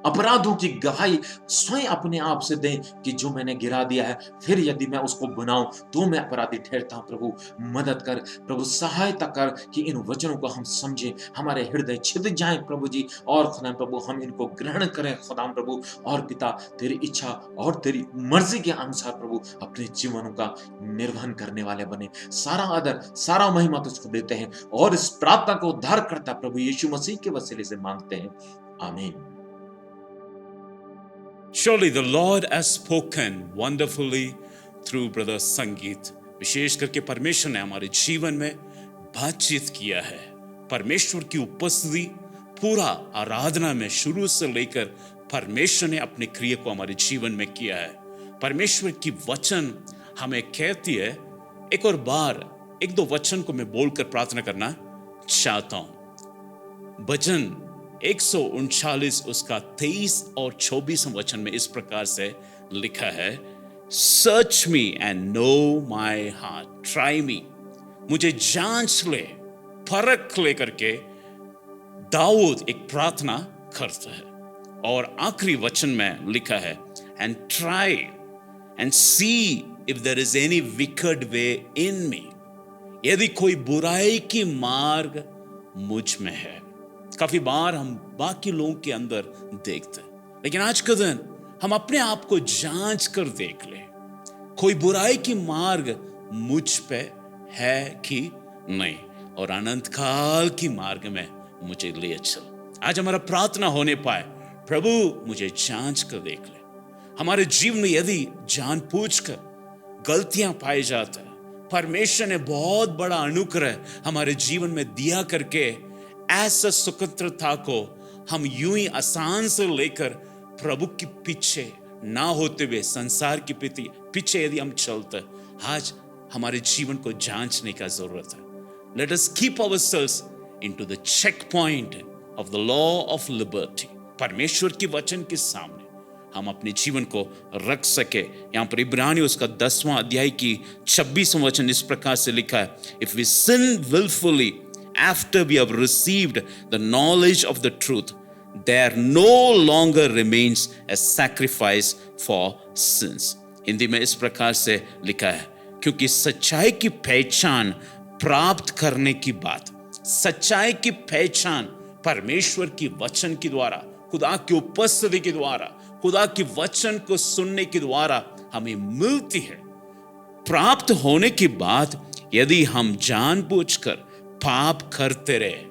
अपराधों की गवाही स्वयं अपने आप से दें कि जो मैंने गिरा दिया है फिर यदि मैं उसको बनाऊं तो मैं अपराधी ठहरता हूं। प्रभु मदद कर, प्रभु सहायता कर कि इन वचनों को हम समझें, हमारे हृदय छिद जाएं प्रभु जी, और खुदा प्रभु हम इनको ग्रहण करें खुदा प्रभु। और पिता तेरी इच्छा और तेरी मर्जी के अनुसार प्रभु अपने जीवनों का निर्वहन करने वाले बने। सारा आदर सारा महिमा तुझको देते हैं और इस प्रार्थना को उद्धार करता प्रभु यीशु मसीह के वसीले से मांगते हैं, आमीन। Surely the Lord has spoken wonderfully through brother संगीत। विशेष करके परमेश्वर ने हमारे जीवन में बातचीत किया है। परमेश्वर की उपस्थिति पूरा आराधना में शुरू से लेकर परमेश्वर ने अपनी क्रिया को हमारे जीवन में किया है। परमेश्वर की वचन हमें कहती है, एक और बार एक दो वचन को मैं बोलकर प्रार्थना करना चाहता हूं। भजन 139 उसका 23 और 24 वचन में इस प्रकार से लिखा है, search me and know my heart, try me, मुझे जांच ले, परख ले करके दाऊद एक प्रार्थना करता है। और आखिरी वचन में लिखा है, and try and see if there is any wicked way in me, यदि कोई बुराई की मार्ग मुझ में है। काफी बार हम बाकी लोगों के अंदर देखते हैं, लेकिन आज का दिन हम अपने आप को जांच कर देख ले, कोई बुराई की मार्ग मुझ पे है कि नहीं, और अनंत काल की मार्ग में मुझे ले चल। आज हमारा प्रार्थना होने पाए, प्रभु मुझे जांच कर देख ले। हमारे जीवन में यदि जान पूछ कर गलतियां पाई जाता है, परमेश्वर ने बहुत बड़ा अनुग्रह हमारे जीवन में दिया करके ऐसा स्वतंत्रता को हम यूं ही आसान से लेकर प्रभु के पीछे ना होते हुए संसार के पीछे यदि हम चलते, आज हमारे जीवन को जांचने का जरूरत है। Let us keep ourselves into the checkpoint of the law of liberty. परमेश्वर की वचन के सामने हम अपने जीवन को रख सके। यहाँ पर इब्रानियों उसका 10वां अध्याय की 26वां वचन इस प्रकार से लिखा है, If we sin willfully after we have received the knowledge of the truth, there no longer remains a sacrifice for sins. Hindi में इस प्रकार से लिखा है, क्योंकि सच्चाई की पहचान प्राप्त करने की बात, सच्चाई की पहचान परमेश्वर की वचन के द्वारा, खुदा की उपस्थिति के द्वारा, खुदा की वचन को सुनने के द्वारा हमें मिलती है। प्राप्त होने के बाद यदि हम जानबूझकर पाप करते रहे,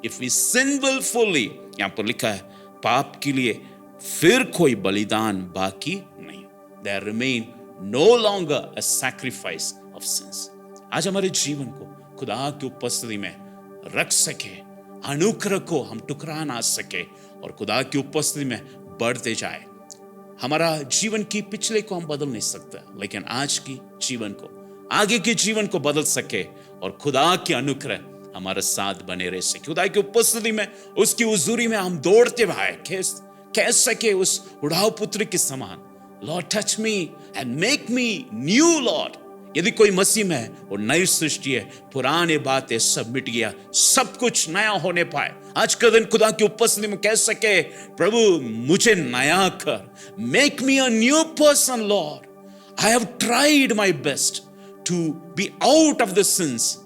इफ वी सिन विलफुली, यहां पर लिखा है पाप के लिए फिर कोई बलिदान बाकी नहीं, there remain no longer a sacrifice of sins. आज हमारे जीवन को खुदा की उपस्थिति में रख सके, अनुग्रह को हम टुकरा ना सके और खुदा की उपस्थिति में बढ़ते जाए। हमारा जीवन की पिछले को हम बदल नहीं सकते, लेकिन आज की जीवन को, आगे के जीवन को बदल सके और खुदा की अनुग्रह हमारे साथ बने रह सके। खुदा की उपस्थिति में, उसकी हुजूरी में हम दौड़ते भाई कह सके उस उड़ाऊ पुत्र के समान, Lord touch me and make me new Lord. यदि कोई मसीह में है और नई सृष्टि है, पुराने बातें सब मिट गया, सब कुछ नया होने पाए। आज का दिन खुदा की उपस्थिति में कह सके, प्रभु मुझे नया कर, make me a new person lord. I have tried my best to be out of the sins,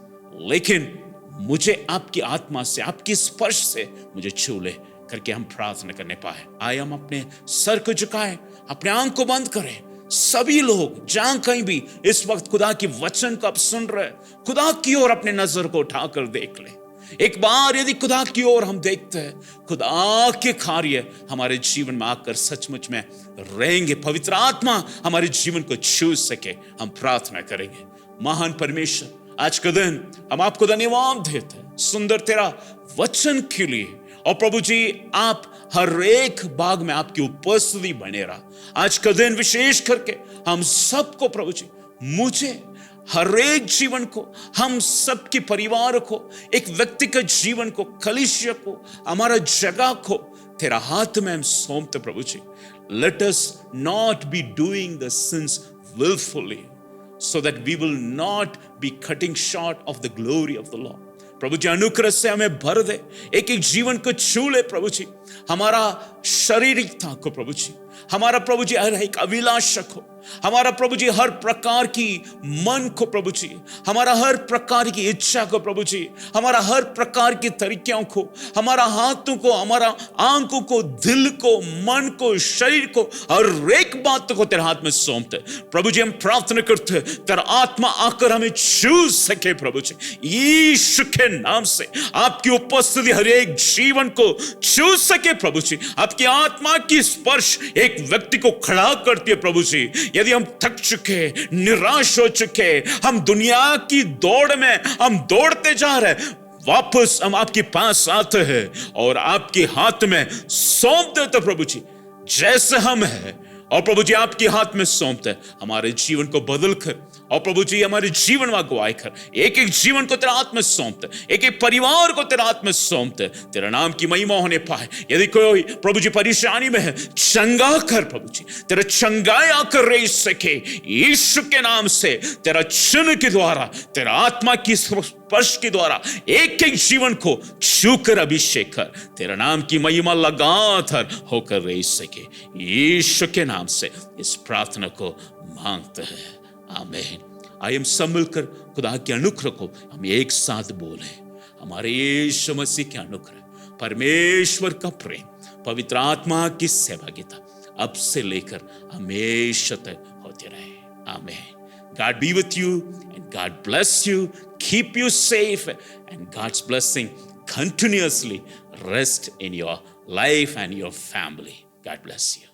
लेकिन मुझे आपकी आत्मा से, आपकी स्पर्श से मुझे छू ले करके हम प्रार्थना करने पाए। आए हम अपने सर को झुकाएं, अपने आंख को बंद करें। सभी लोग जहां कहीं भी इस वक्त खुदा की वचन को आप सुन रहे, खुदा की ओर अपने नजर को उठाकर देख ले। एक बार यदि खुदा की ओर हम देखते हैं, खुदा के कार्य हमारे जीवन में आकर सचमुच में रहेंगे, पवित्र आत्मा हमारे जीवन को छू सके। हम प्रार्थना करेंगे। महान परमेश्वर, आज का दिन हम आपको धन्यवाद देते हैं सुंदर तेरा वचन के लिए। और प्रभु जी, आप हर एक भाग में आपकी उपस्थिति बने रहा। आज का दिन विशेष करके हम सबको प्रभु जी, मुझे, हर एक जीवन को, हम सबके परिवार को, एक व्यक्तिगत जीवन को, कलीसिया को, हमारा जगह को तेरा हाथ में हम सौंपते प्रभु जी। Let us not be doing the sins willfully, so that we will not be cutting short of the glory of the Lord. प्रभु जी, अनुग्रह से हमें भर दे, एक एक जीवन को छू ले प्रभु जी। हमारा शारीरिकता को प्रभु जी, हमारा प्रभु जी हर एक अभिलाषा को, हमारा प्रभु जी हर प्रकार की मन को प्रभु जी, हमारा हर प्रकार की इच्छा को प्रभु जी, हमारा हर प्रकार के तरीकों को, हमारा हाथों को, हमारा आंखों को, दिल को, मन को, शरीर को, हर एक बात को तेरे हाथ में सौंपते प्रभु जी। हम प्रार्थना करते हैं तेरा आत्मा आकर हमें छू सके प्रभु जी। यीशु के नाम से आपकी उपस्थिति हर एक जीवन को छू सके प्रभु जी। आपकी आत्मा की स्पर्श एक व्यक्ति को खड़ा करती है प्रभु जी। यदि हम थक चुके, निराश हो चुके, हम दुनिया की दौड़ में हम दौड़ते जा रहे, वापस हम आपके पास आते हैं और आपके हाथ में सौंप देते प्रभु जी। जैसे हम हैं और प्रभु जी आपके हाथ में सौंपते हैं, हमारे जीवन को बदल कर और प्रभु जी हमारे जीवन में अगुवाई कर, एक एक जीवन को तेरा हाथ में सौंपते, एक एक परिवार को तेरा हाथ में सौंपते, तेरा नाम की महिमा होने पाए। यदि कोई प्रभु जी परेशानी में है, चंगा कर प्रभु जी, तेरा चंगाई आकर रह सके यीशु के नाम से। तेरा चिन्ह के द्वारा, तेरा आत्मा की स्पर्श के द्वारा एक एक जीवन को छू कर अभिषेक कर, तेरा नाम की महिमा लगातार होकर रह सके यीशु के नाम से इस प्रार्थना को मांगते हैं, आमीन। आइए हम सब मिलकर खुदा के अनुग्रह को हम एक साथ बोले। हमारे यीशु मसीह के अनुग्रह, परमेश्वर का प्रेम, पवित्र आत्मा की सहभागिता अब से लेकर हमेशा तक होती रहे, आमीन। God be with you and God bless you, keep you safe, and God's blessing continuously rest in your life and your family. God bless you.